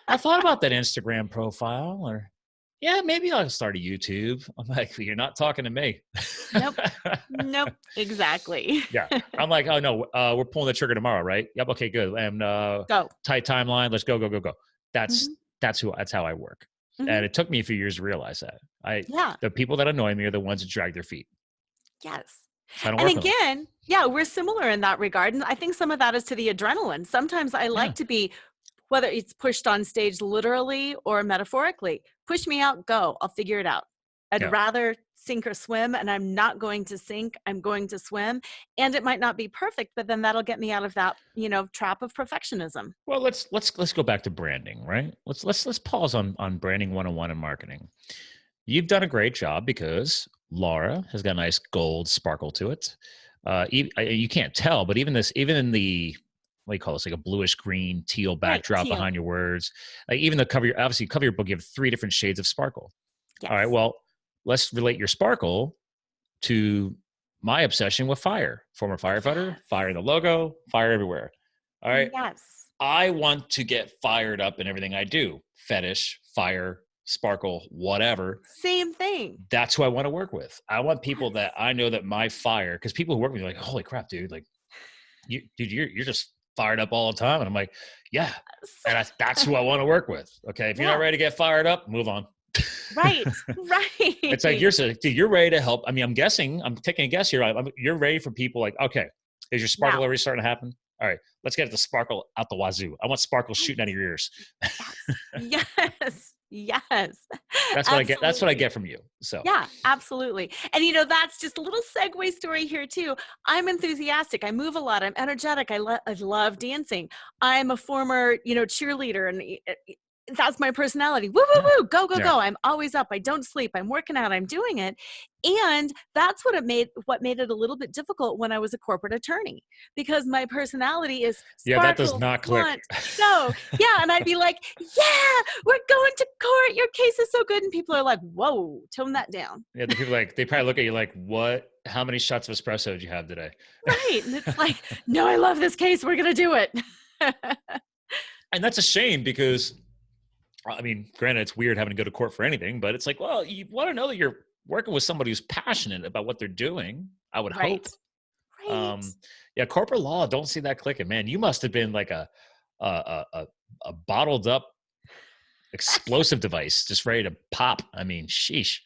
I thought about that Instagram profile, or yeah, maybe I'll start a YouTube. I'm like, you're not talking to me. Nope. Nope. Exactly. Yeah. I'm like, oh no, we're pulling the trigger tomorrow, right? Yep. Okay, good. And Go. tight timeline. Let's go, go, go, go. Mm-hmm. That's how I work. Mm-hmm. And it took me a few years to realize that. Yeah. The people that annoy me are the ones that drag their feet. Yes. So I don't And work with them. again, yeah, we're similar in that regard. And I think some of that is to the adrenaline. Sometimes I like to be, whether it's pushed on stage literally or metaphorically, push me out, go, I'll figure it out. I'd rather sink or swim, and I'm not going to sink, I'm going to swim. And it might not be perfect, but then that'll get me out of that, trap of perfectionism. Well, let's go back to branding, right? Let's pause on branding 101 and marketing. You've done a great job because Laura has got a nice gold sparkle to it. You can't tell, but even in the, what do you call this, like a bluish green teal backdrop Right, teal. behind your words, like even the cover, obviously cover your book, you have 3 different shades of sparkle. Yes. All right, well, let's relate your sparkle to my obsession with fire. Former firefighter, Yes. fire in the logo, fire everywhere. All right. Yes. I want to get fired up in everything I do. Fetish, fire, sparkle, whatever. Same thing. That's who I want to work with. I want people that I know that my fire, because people who work with me are like, holy crap, dude, like, you're just fired up all the time. And I'm like, yeah. And that's who I want to work with. Okay. If you're not ready to get fired up, move on. Right. Right. It's like, you're ready to help. I mean, I'm taking a guess here. You're ready for people like, okay, is your sparkle already starting to happen? All right, let's get the sparkle out the wazoo. I want sparkles shooting out of your ears. Yes. Yes. That's what I get. That's what I get from you. So yeah, absolutely. And that's just a little segue story here too. I'm enthusiastic. I move a lot. I'm energetic. I love dancing. I'm a former, cheerleader, and that's my personality. Woo, woo, woo. Go, go, go. I'm always up. I don't sleep. I'm working out. I'm doing it. And that's what made it a little bit difficult when I was a corporate attorney, because my personality is sparkle, that does not click. No. Yeah. And I'd be like, yeah, we're going to court. Your case is so good. And people are like, whoa, tone that down. Yeah. The people they probably look at you like, what, how many shots of espresso did you have today? Right. And it's like, no, I love this case. We're going to do it. And that's a shame because, I mean, granted, it's weird having to go to court for anything, but it's like, well, you want to know that you're working with somebody who's passionate about what they're doing. I would hope. Right. Yeah, corporate law, don't see that clicking, man. You must have been like a bottled up explosive device, just ready to pop. I mean, sheesh,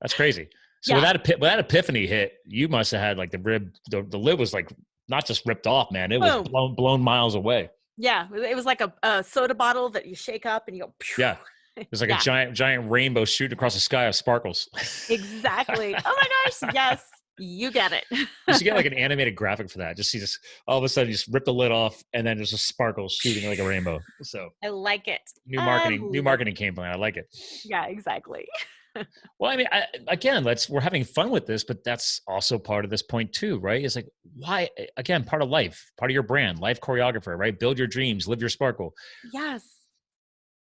that's crazy. So when that epiphany hit, you must have had like the lid was like not just ripped off, man. It was blown miles away. Yeah, it was like a soda bottle that you shake up and you go. Phew. Yeah, it was like a giant rainbow shooting across the sky of sparkles. Exactly. Oh my gosh, yes, you get it. You should get like an animated graphic for that. Just see this all of a sudden, you just rip the lid off, and then there's a sparkle shooting like a rainbow. So I like it. New marketing campaign. I like it. Yeah, exactly. Well, I mean, we're having fun with this, but that's also part of this point too, right? It's like, why, again, part of life, part of your brand, life choreographer, right? Build your dreams, live your sparkle. Yes.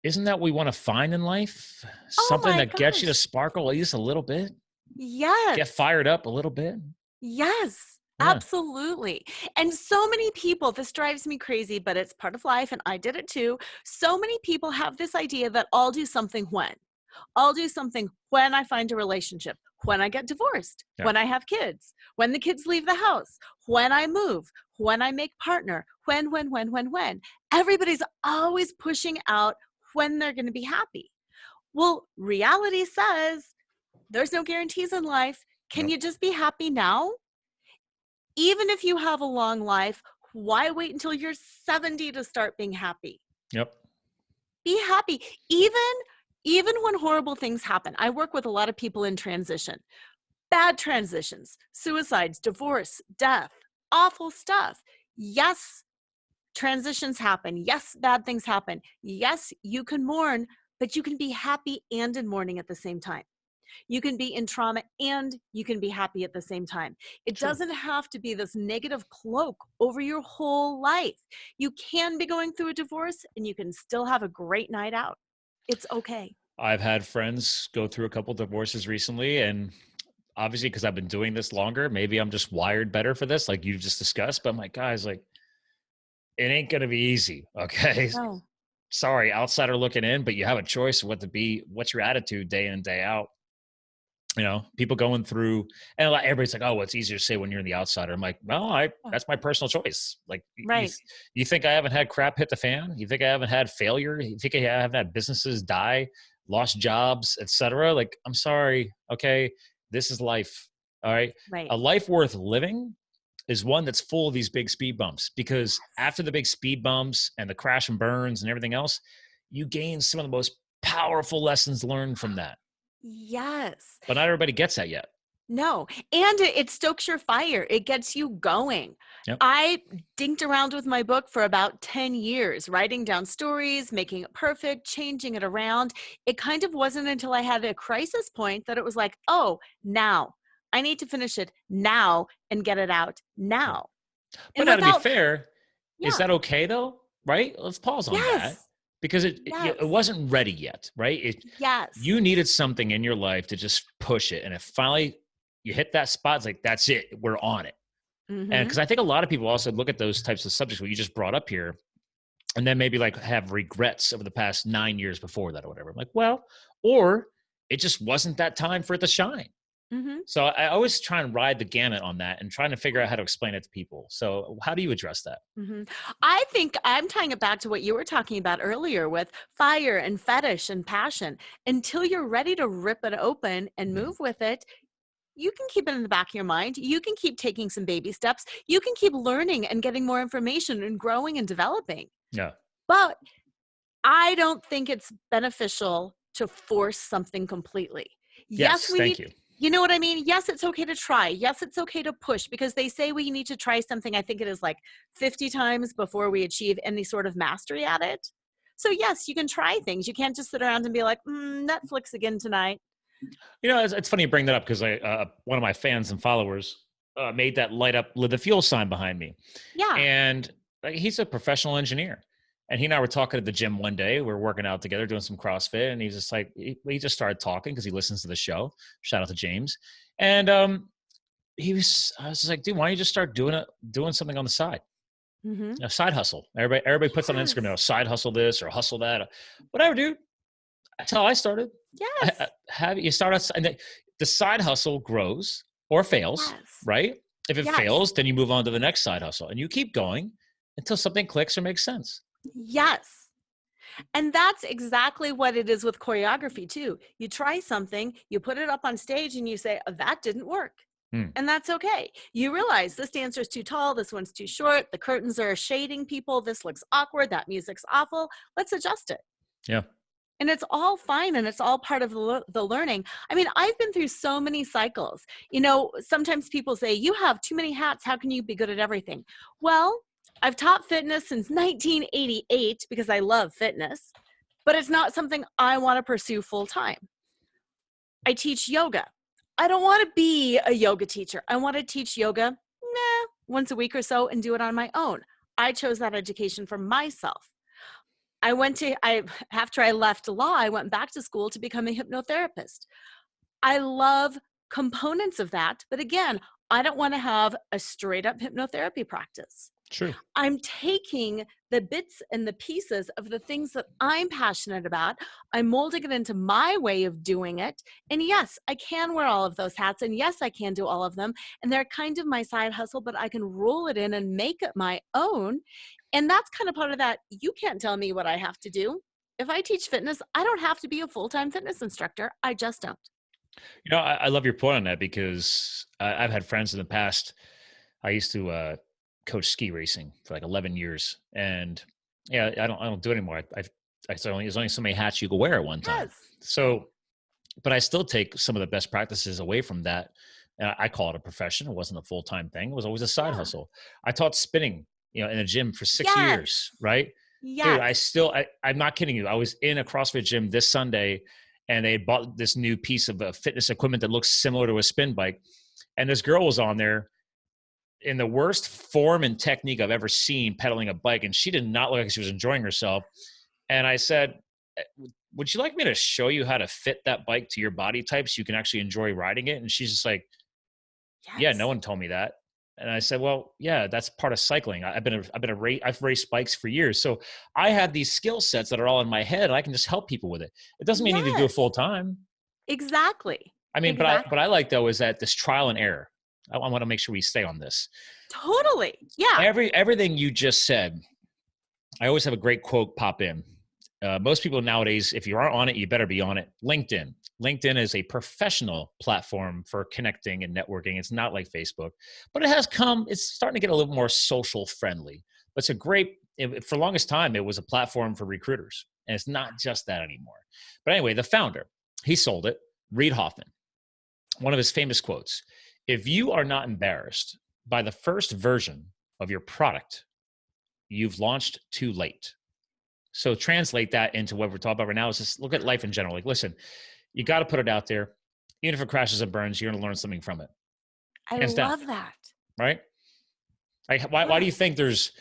Isn't that what we want to find in life? Something that gets you to sparkle at least a little bit? Yes. Get fired up a little bit? Yes. Yeah. Absolutely. And so many people, this drives me crazy, but it's part of life and I did it too. So many people have this idea that I'll do something when. I'll do something when I find a relationship, when I get divorced, Yeah. when I have kids, when the kids leave the house, when I move, when I make partner, when. Everybody's always pushing out when they're going to be happy. Well, reality says there's no guarantees in life. Can Yep. you just be happy now? Even if you have a long life, why wait until you're 70 to start being happy? Yep. Be happy. Even when horrible things happen. I work with a lot of people in transition. Bad transitions, suicides, divorce, death, awful stuff. Yes, transitions happen. Yes, bad things happen. Yes, you can mourn, but you can be happy and in mourning at the same time. You can be in trauma and you can be happy at the same time. It True. doesn't have to be this negative cloak over your whole life. You can be going through a divorce and you can still have a great night out. It's okay. I've had friends go through a couple divorces recently, and obviously because I've been doing this longer, maybe I'm just wired better for this, like you just discussed. But I'm like, guys, like it ain't gonna be easy. Okay. No. Sorry, outsider looking in, but you have a choice of what to be, what's your attitude day in and day out. People going through, and everybody's like, oh, well, it's easier to say when you're in the outsider. I'm like, well, Oh, that's my personal choice. Like, right. you think I haven't had crap hit the fan? You think I haven't had failure? You think I haven't had businesses die, lost jobs, etc.? Like, I'm sorry. Okay. This is life. All right. Right. A life worth living is one that's full of these big speed bumps, because after the big speed bumps and the crash and burns and everything else, you gain some of the most powerful lessons learned from that. Yes. But not everybody gets that yet. No. And it stokes your fire. It gets you going. Yep. I dinked around with my book for about 10 years, writing down stories, making it perfect, changing it around. It kind of wasn't until I had a crisis point that it was like, oh, now I need to finish it now and get it out Yeah. now. But And now, to be without, fair, is yeah, that okay though? Right? Let's pause on that, yes, because it yes, wasn't ready yet. Right? yes. You needed something in your life to just push it, and if finally you hit that spot, it's like that's it. We're on it. And Mm-hmm. because I think a lot of people also look at those types of subjects what you just brought up here, and then maybe like have regrets over the past 9 years before that or whatever. I'm like, well, or it just wasn't that time for it to shine. Mm-hmm. So I always try and ride the gamut on that and trying to figure out how to explain it to people. So how do you address that? Mhm. I think I'm tying it back to what you were talking about earlier with fire and fetish and passion. Until you're ready to rip it open and Mhm. move with it, you can keep it in the back of your mind. You can keep taking some baby steps. You can keep learning and getting more information and growing and developing. Yeah. But I don't think it's beneficial to force something completely. Yes, Yes. we Thank need, you. you know what I mean? Yes, it's okay to try. Yes, it's okay to push because they say we need to try something. I think it is like 50 times before we achieve any sort of mastery at it. So, yes, you can try things. You can't just sit around and be like, Netflix again tonight. It's funny you bring that up, because one of my fans and followers made that light up the fuel sign behind me. Yeah. And he's a professional engineer. And he and I were talking at the gym one day. We were working out together, doing some CrossFit. And he's just like, he just started talking because he listens to the show. Shout out to James. And I was just like, dude, why don't you just start doing something on the side? Hmm. A side hustle. Everybody puts on Instagram, Yes. side hustle this or hustle that, whatever, dude. That's how I started. Yes. Have you start us, and the side hustle grows or fails, Yes. right? If it Yes. fails, then you move on to the next side hustle, and you keep going until something clicks or makes sense. Yes. And that's exactly what it is with choreography, too. You try something, you put it up on stage, and you say, that didn't work. Hmm. And that's okay. You realize this dancer's too tall, this one's too short, the curtains are shading people, this looks awkward, that music's awful. Let's adjust it. Yeah. And it's all fine and it's all part of the learning. I mean, I've been through so many cycles. Sometimes people say, you have too many hats. How can you be good at everything? Well, I've taught fitness since 1988 because I love fitness, but it's not something I want to pursue full time. I teach yoga. I don't want to be a yoga teacher. I want to teach yoga once a week or so and do it on my own. I chose that education for myself. After I left law, I went back to school to become a hypnotherapist. I love components of that. But again, I don't want to have a straight up hypnotherapy practice. True. I'm taking the bits and the pieces of the things that I'm passionate about. I'm molding it into my way of doing it. And yes, I can wear all of those hats. And yes, I can do all of them. And they're kind of my side hustle, but I can roll it in and make it my own. And that's kind of part of that. You can't tell me what I have to do. If I teach fitness, I don't have to be a full-time fitness instructor. I just don't. I love your point on that because I've had friends in the past. I used to coach ski racing for like 11 years, and yeah, I don't do it anymore. There's only so many hats you could wear at one time. Yes. So, but I still take some of the best practices away from that. And I call it a profession. It wasn't a full-time thing. It was always a side hustle. I taught spinning, in a gym for 6 years, right? Dude, Yes. I'm not kidding you. I was in a CrossFit gym this Sunday and they had bought this new piece of fitness equipment that looks similar to a spin bike. And this girl was on there in the worst form and technique I've ever seen pedaling a bike. And she did not look like she was enjoying herself. And I said, would you like me to show you how to fit that bike to your body type so you can actually enjoy riding it? And she's just like, yeah, no one told me that. And I said, well, yeah, that's part of cycling. I've raced bikes for years. So I have these skill sets that are all in my head and I can just help people with it. It doesn't mean you need to do it full time. Exactly. I mean, but I like though, is that this trial and error. I want to make sure we stay on this. Totally. Yeah. Everything you just said, I always have a great quote pop in. Most people nowadays, if you aren't on it, you better be on it. LinkedIn. LinkedIn is a professional platform for connecting and networking. It's not like Facebook, but it's starting to get a little more social friendly. But for the longest time, it was a platform for recruiters. And it's not just that anymore. But anyway, the founder, he sold it, Reid Hoffman. One of his famous quotes, if you are not embarrassed by the first version of your product, you've launched too late. So translate that into what we're talking about right now is just look at life in general. Like, listen, you got to put it out there. Even if it crashes and burns, you're going to learn something from it. I Hands down. love that. Right? Like, why do you think there's,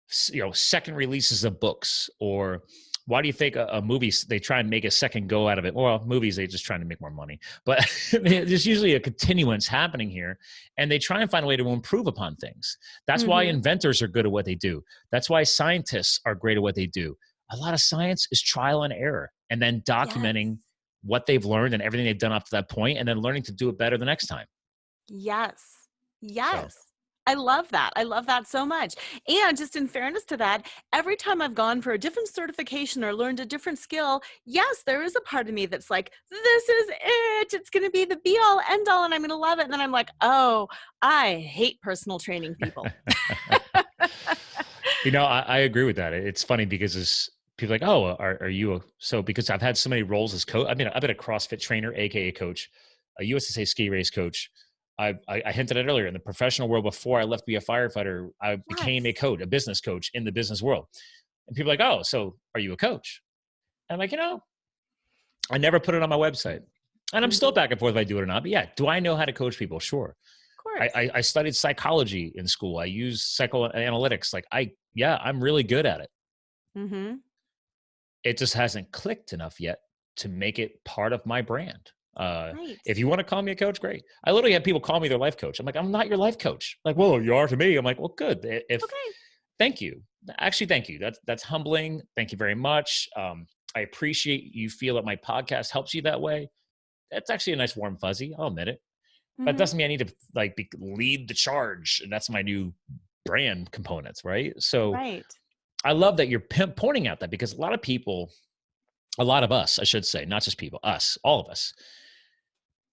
second releases of books? Or why do you think a movie, they try and make a second go out of it? Well, movies, they just trying to make more money. But there's usually a continuance happening here. And they try and find a way to improve upon things. That's why inventors are good at what they do. That's why scientists are great at what they do. A lot of science is trial and error and then documenting what they've learned and everything they've done up to that point and then learning to do it better the next time. Yes. So. I love that. I love that so much. And just in fairness to that, every time I've gone for a different certification or learned a different skill, yes, there is a part of me that's like, this is it. It's going to be the be all end all and I'm going to love it. And then I'm like, oh, I hate personal training people. I agree with that. It's funny because people are like, oh, are you because I've had so many roles as coach. I've been a CrossFit trainer, AKA coach, a USSA ski race coach. I hinted at earlier in the professional world before I left to be a firefighter, I became a business coach in the business world. And people are like, oh, so are you a coach? And I'm like, I never put it on my website. And I'm still back and forth if I do it or not. But yeah, do I know how to coach people? Sure. Of course. I studied psychology in school. I use psychoanalytics. I'm really good at it. Mm-hmm. It just hasn't clicked enough yet to make it part of my brand. Right. If you want to call me a coach, great. I literally have people call me their life coach. I'm like, I'm not your life coach. Like, well, you are to me. I'm like, well, good. Thank you. Actually, thank you. That's humbling. Thank you very much. I appreciate you feel that my podcast helps you that way. That's actually a nice warm fuzzy. I'll admit it. But it doesn't mean I need to lead the charge. And that's my new brand components, right? So I love that you're pointing out that because a lot of us, I should say, not just people, us, all of us,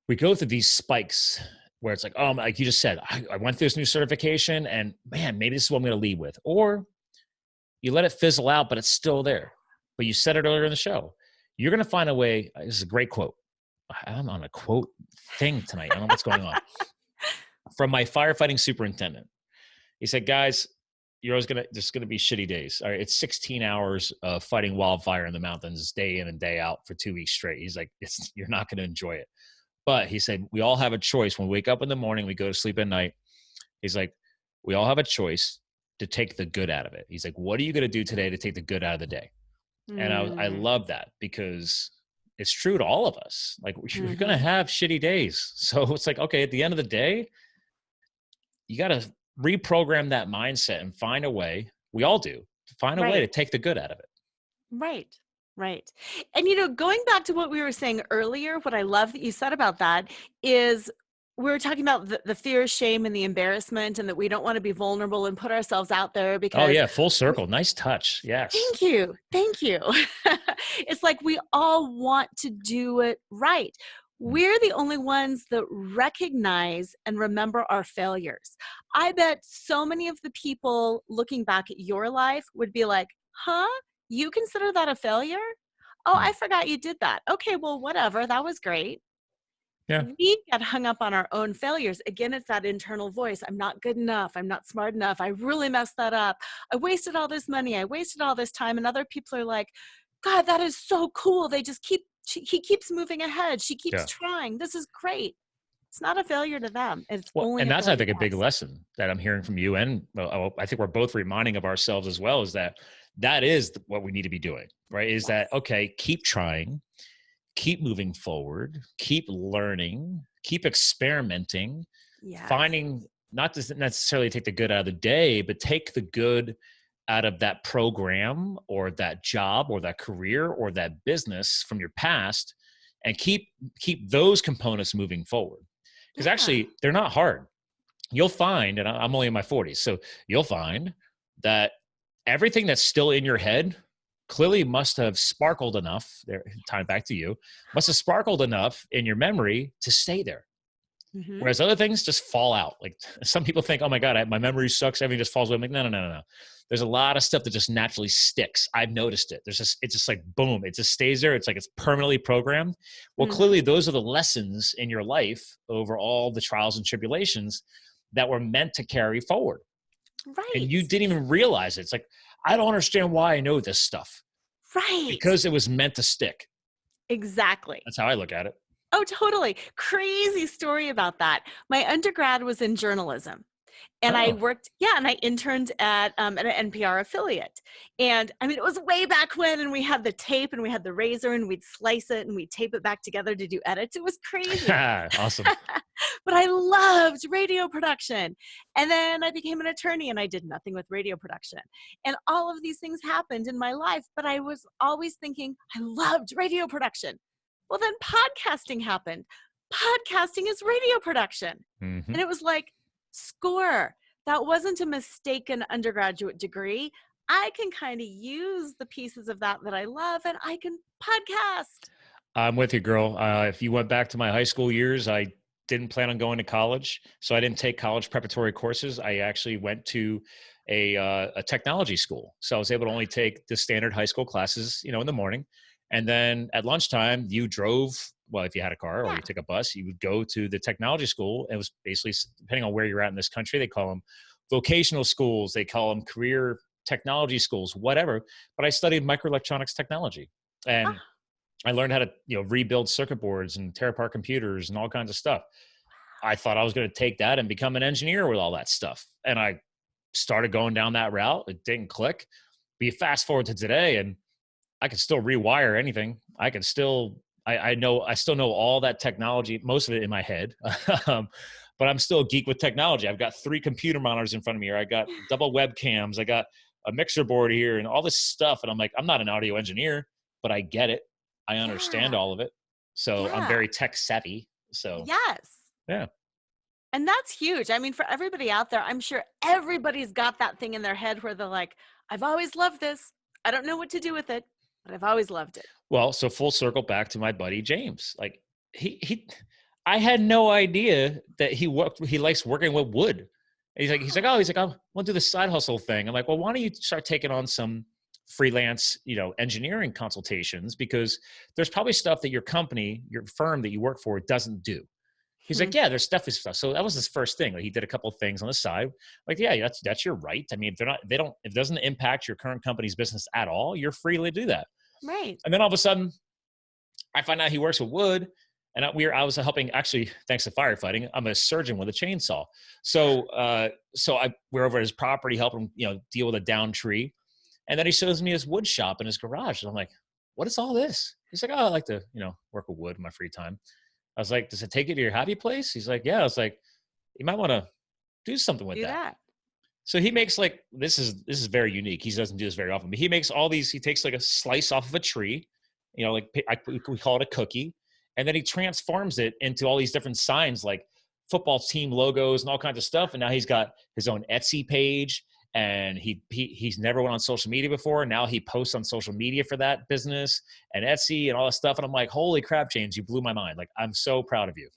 we go through these spikes where it's like, oh, like you just said, I went through this new certification and man, maybe this is what I'm going to lead with. Or you let it fizzle out, but it's still there. But you said it earlier in the show. You're going to find a way. This is a great quote. I'm on a quote thing tonight. I don't know what's going on. From my firefighting superintendent. He said, guys, there's going to be shitty days. All right. It's 16 hours of fighting wildfire in the mountains day in and day out for 2 weeks straight. He's like, you're not going to enjoy it. But he said, we all have a choice. When we wake up in the morning, we go to sleep at night. He's like, we all have a choice to take the good out of it. He's like, what are you going to do today to take the good out of the day? And I love that because it's true to all of us. Like you're going to have shitty days. So it's like, okay, at the end of the day, you got to reprogram that mindset and find a way. We all do, to find a way Right. to take the good out of it. Right. Right. And going back to what we were saying earlier, what I love that you said about that is we were talking about the fear, shame, and the embarrassment, and that we don't want to be vulnerable and put ourselves out there Oh because yeah. Full circle. Nice touch. Yes. thank you. Thank you. It's like we all want to do it right. Mm. We're the only ones that recognize and remember our failures. I bet so many of the people looking back at your life would be like, huh? You consider that a failure? Oh, I Mm. forgot you did that. Okay, well, whatever. That was great. Yeah. We get hung up on our own failures. Again, it's that internal voice. I'm not good enough. I'm not smart enough. I really messed that up. I wasted all this money. I wasted all this time. And other people are like, God, that is so cool. They just he keeps moving ahead. She keeps Yeah. trying. This is great. It's not a failure to them. It's Well, only and a that's, I failure think, a to big us. lesson that I'm hearing from you. And I think we're both reminding of ourselves as well, is that that is what we need to be doing, right? Is Yes. that, okay, keep trying, keep moving forward, keep learning, keep experimenting, Yes. finding, not to necessarily take the good out of the day, but take the good out of that program or that job or that career or that business from your past, and keep those components moving forward. Because Yeah. actually, they're not hard. You'll find, and I'm only in my 40s, so you'll find that everything that's still in your head clearly must have sparkled enough there, time back to you, must have sparkled enough in your memory to stay there. Hmm. Whereas other things just fall out. Like some people think, oh my God, my memory sucks. Everything just falls away. I'm like, no, no, no, no, no. There's a lot of stuff that just naturally sticks. I've noticed it. It's just like, boom, it just stays there. It's like it's permanently programmed. Well, Hmm. clearly those are the lessons in your life over all the trials and tribulations that were meant to carry forward. And Right. you didn't even realize it. It's like, I don't understand why I know this stuff, Right. because it was meant to stick. Exactly. That's how I look at it. Oh, totally. Crazy story about that. My undergrad was in journalism. And I Oh, worked, yeah, and I interned at an NPR affiliate. And I mean, it was way back when, and we had the tape and we had the razor and we'd slice it and we'd tape it back together to do edits. It was crazy. awesome. But I loved radio production. And then I became an attorney and I did nothing with radio production. And all of these things happened in my life, but I was always thinking, I loved radio production. Well, then podcasting happened. Podcasting is radio production. Hmm. And it was like, score. That wasn't a mistaken undergraduate degree. I can kind of use the pieces of that I love and I can podcast. I'm with you, girl. If you went back to my high school years, I didn't plan on going to college, so I didn't take college preparatory courses. I actually went to a technology school, so I was able to only take the standard high school classes, in the morning, and then at lunchtime, you drove. Well, if you had a car or Yeah. you took a bus, you would go to the technology school. It was basically, depending on where you're at in this country, they call them vocational schools, they call them career technology schools, whatever. But I studied microelectronics technology, and Ah, I learned how to, rebuild circuit boards and tear apart computers and all kinds of stuff. I thought I was going to take that and become an engineer with all that stuff. And I started going down that route. It didn't click. But you fast forward to today, and I can still rewire anything. I can still, I still know all that technology, most of it in my head. um, but I'm still a geek with technology. I've got 3 computer monitors in front of me, or I got double webcams. I got a mixer board here and all this stuff. And I'm like, I'm not an audio engineer, but I get it. I understand yeah. all of it. So I'm Yeah. very tech savvy. So Yes. yeah. And that's huge. I mean, for everybody out there, I'm sure everybody's got that thing in their head where they're like, I've always loved this. I don't know what to do with it, but I've always loved it. Well, so full circle back to my buddy James. Like I had no idea that he likes working with wood. He's like, oh, I want to do the side hustle thing. I'm like, well, why don't you start taking on some freelance, engineering consultations, because there's probably stuff that your company, your firm that you work for doesn't do. He's Hmm. like, yeah, there's definitely stuff. So that was his first thing. Like he did a couple of things on the side. Like, yeah, that's your right. I mean, if it doesn't impact your current company's business at all, you're free to do that. Right. And then all of a sudden, I find out he works with wood, and I was helping, actually, thanks to firefighting. I'm a surgeon with a chainsaw. So we're over at his property, helping him, deal with a down tree. And then he shows me his wood shop in his garage. And I'm like, what is all this? He's like, oh, I like to, work with wood in my free time. I was like, does it take you to your happy place? He's like, yeah. I was like, you might want to Do something with Do that. that. So he makes like, this is very unique. He doesn't do this very often, but he makes all these, he takes like a slice off of a tree, you know, like we call it a cookie. And then he transforms it into all these different signs, like football team logos and all kinds of stuff. And now he's got his own Etsy page, and he's never went on social media before. Now he posts on social media for that business and Etsy and all that stuff. And I'm like, holy crap, James, you blew my mind. Like, I'm so proud of you.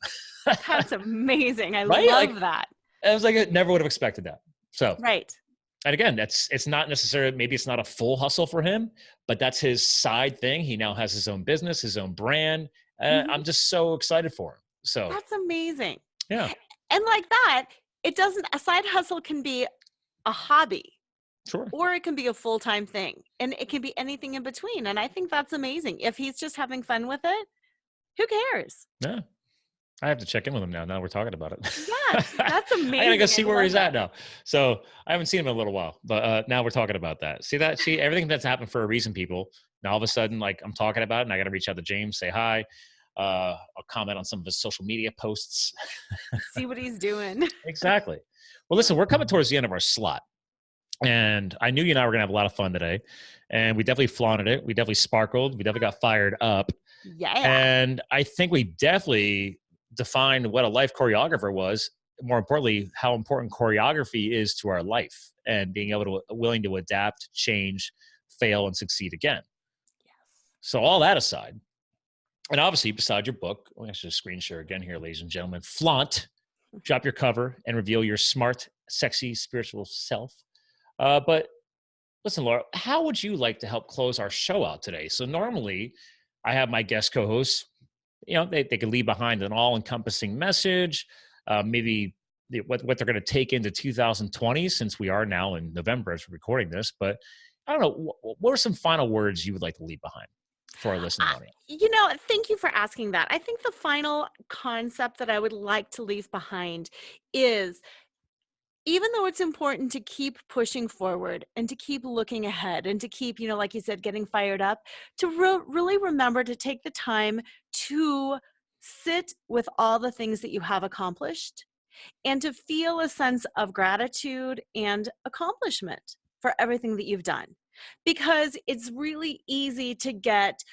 That's amazing. I Right? love Like, that. I was like, I never would have expected that. So, Right. and again, it's not necessarily, maybe it's not a full hustle for him, but that's his side thing. He now has his own business, his own brand. Mhm. I'm just so excited for him. So, That's amazing. yeah, And like that, it doesn't, a side hustle can be a hobby, sure. or it can be a full-time thing, and it can be anything in between. And I think that's amazing. If he's just having fun with it, who cares? Yeah. I have to check in with him now. Now we're talking about it. Yeah, that's I gotta go amazing. see I where love he's that. at now. So I haven't seen him in a little while, but now we're talking about that. See, everything that's happened for a reason, people. Now all of a sudden, like, I'm talking about it, and I got to reach out to James, say hi. I'll comment on some of his social media posts. See what he's doing. Exactly. Well, listen, we're coming towards the end of our slot, and I knew you and I were gonna have a lot of fun today, and we definitely flaunted it. We definitely sparkled. We definitely got fired up. Yeah. And I think we definitely defined what a life choreographer was. More importantly, how important choreography is to our life, and being able to willing to adapt, change, fail, and succeed again. Yes. So all that aside, and obviously beside your book, let me actually screen share again here, ladies and gentlemen. Flaunt, drop your cover, and reveal your smart, sexy, spiritual self. But listen, Laura, how would you like to help close our show out today? So normally I have my guest co-hosts, you know, they can leave behind an all-encompassing message, maybe what they're going to take into 2020, since we are now in November as we're recording this. But I don't know, what are some final words you would like to leave behind for our listening audience? Thank you for asking that. I think the final concept that I would like to leave behind is, even though it's important to keep pushing forward and to keep looking ahead and to keep, like you said, getting fired up, to really remember to take the time to sit with all the things that you have accomplished, and to feel a sense of gratitude and accomplishment for everything that you've done. Because it's really easy to get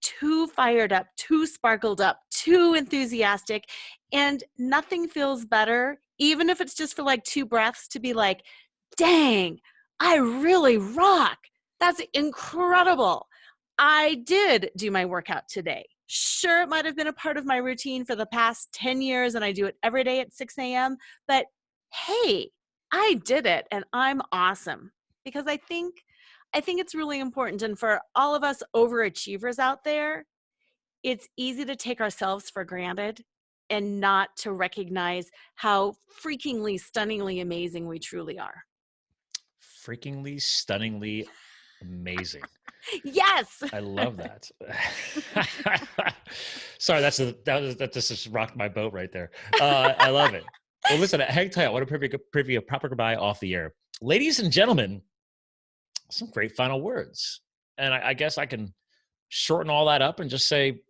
too fired up, too sparkled up, too enthusiastic, and nothing feels better, even if it's just for like 2 breaths, to be like, dang, I really rock. That's incredible. I did do my workout today. Sure, it might have been a part of my routine for the past 10 years, and I do it every day at 6 a.m., but hey, I did it, and I'm awesome. Because I think it's really important. And for all of us overachievers out there, it's easy to take ourselves for granted and not to recognize how freakingly, stunningly amazing we truly are. Freakingly, stunningly amazing. Yes. I love that. Sorry, that just rocked my boat right there. I love it. Well, listen, hang tight. I want to preview a proper goodbye off the air. Ladies and gentlemen, some great final words. And I guess I can shorten all that up and just say,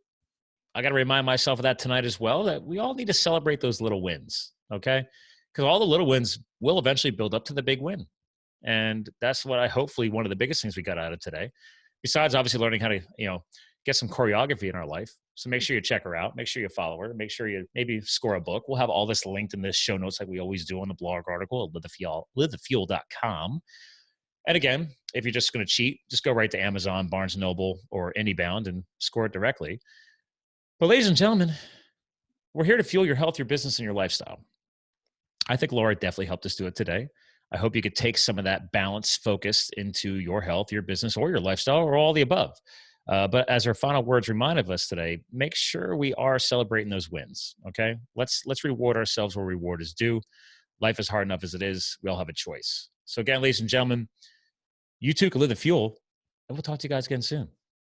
I got to remind myself of that tonight as well, that we all need to celebrate those little wins. Okay. Because all the little wins will eventually build up to the big win. And that's what hopefully one of the biggest things we got out of today, besides obviously learning how to, get some choreography in our life. So make sure you check her out. Make sure you follow her. Make sure you maybe score a book. We'll have all this linked in the show notes like we always do on the blog article at livethefuel.com. And again, if you're just going to cheat, just go right to Amazon, Barnes & Noble, or IndieBound and score it directly. But ladies and gentlemen, we're here to fuel your health, your business, and your lifestyle. I think Laura definitely helped us do it today. I hope you could take some of that balance focus into your health, your business, or your lifestyle, or all the above. But as our final words reminded us today, make sure we are celebrating those wins. Okay, let's reward ourselves where reward is due. Life is hard enough as it is. We all have a choice. So again, ladies and gentlemen, you too can live the fuel, and we'll talk to you guys again soon.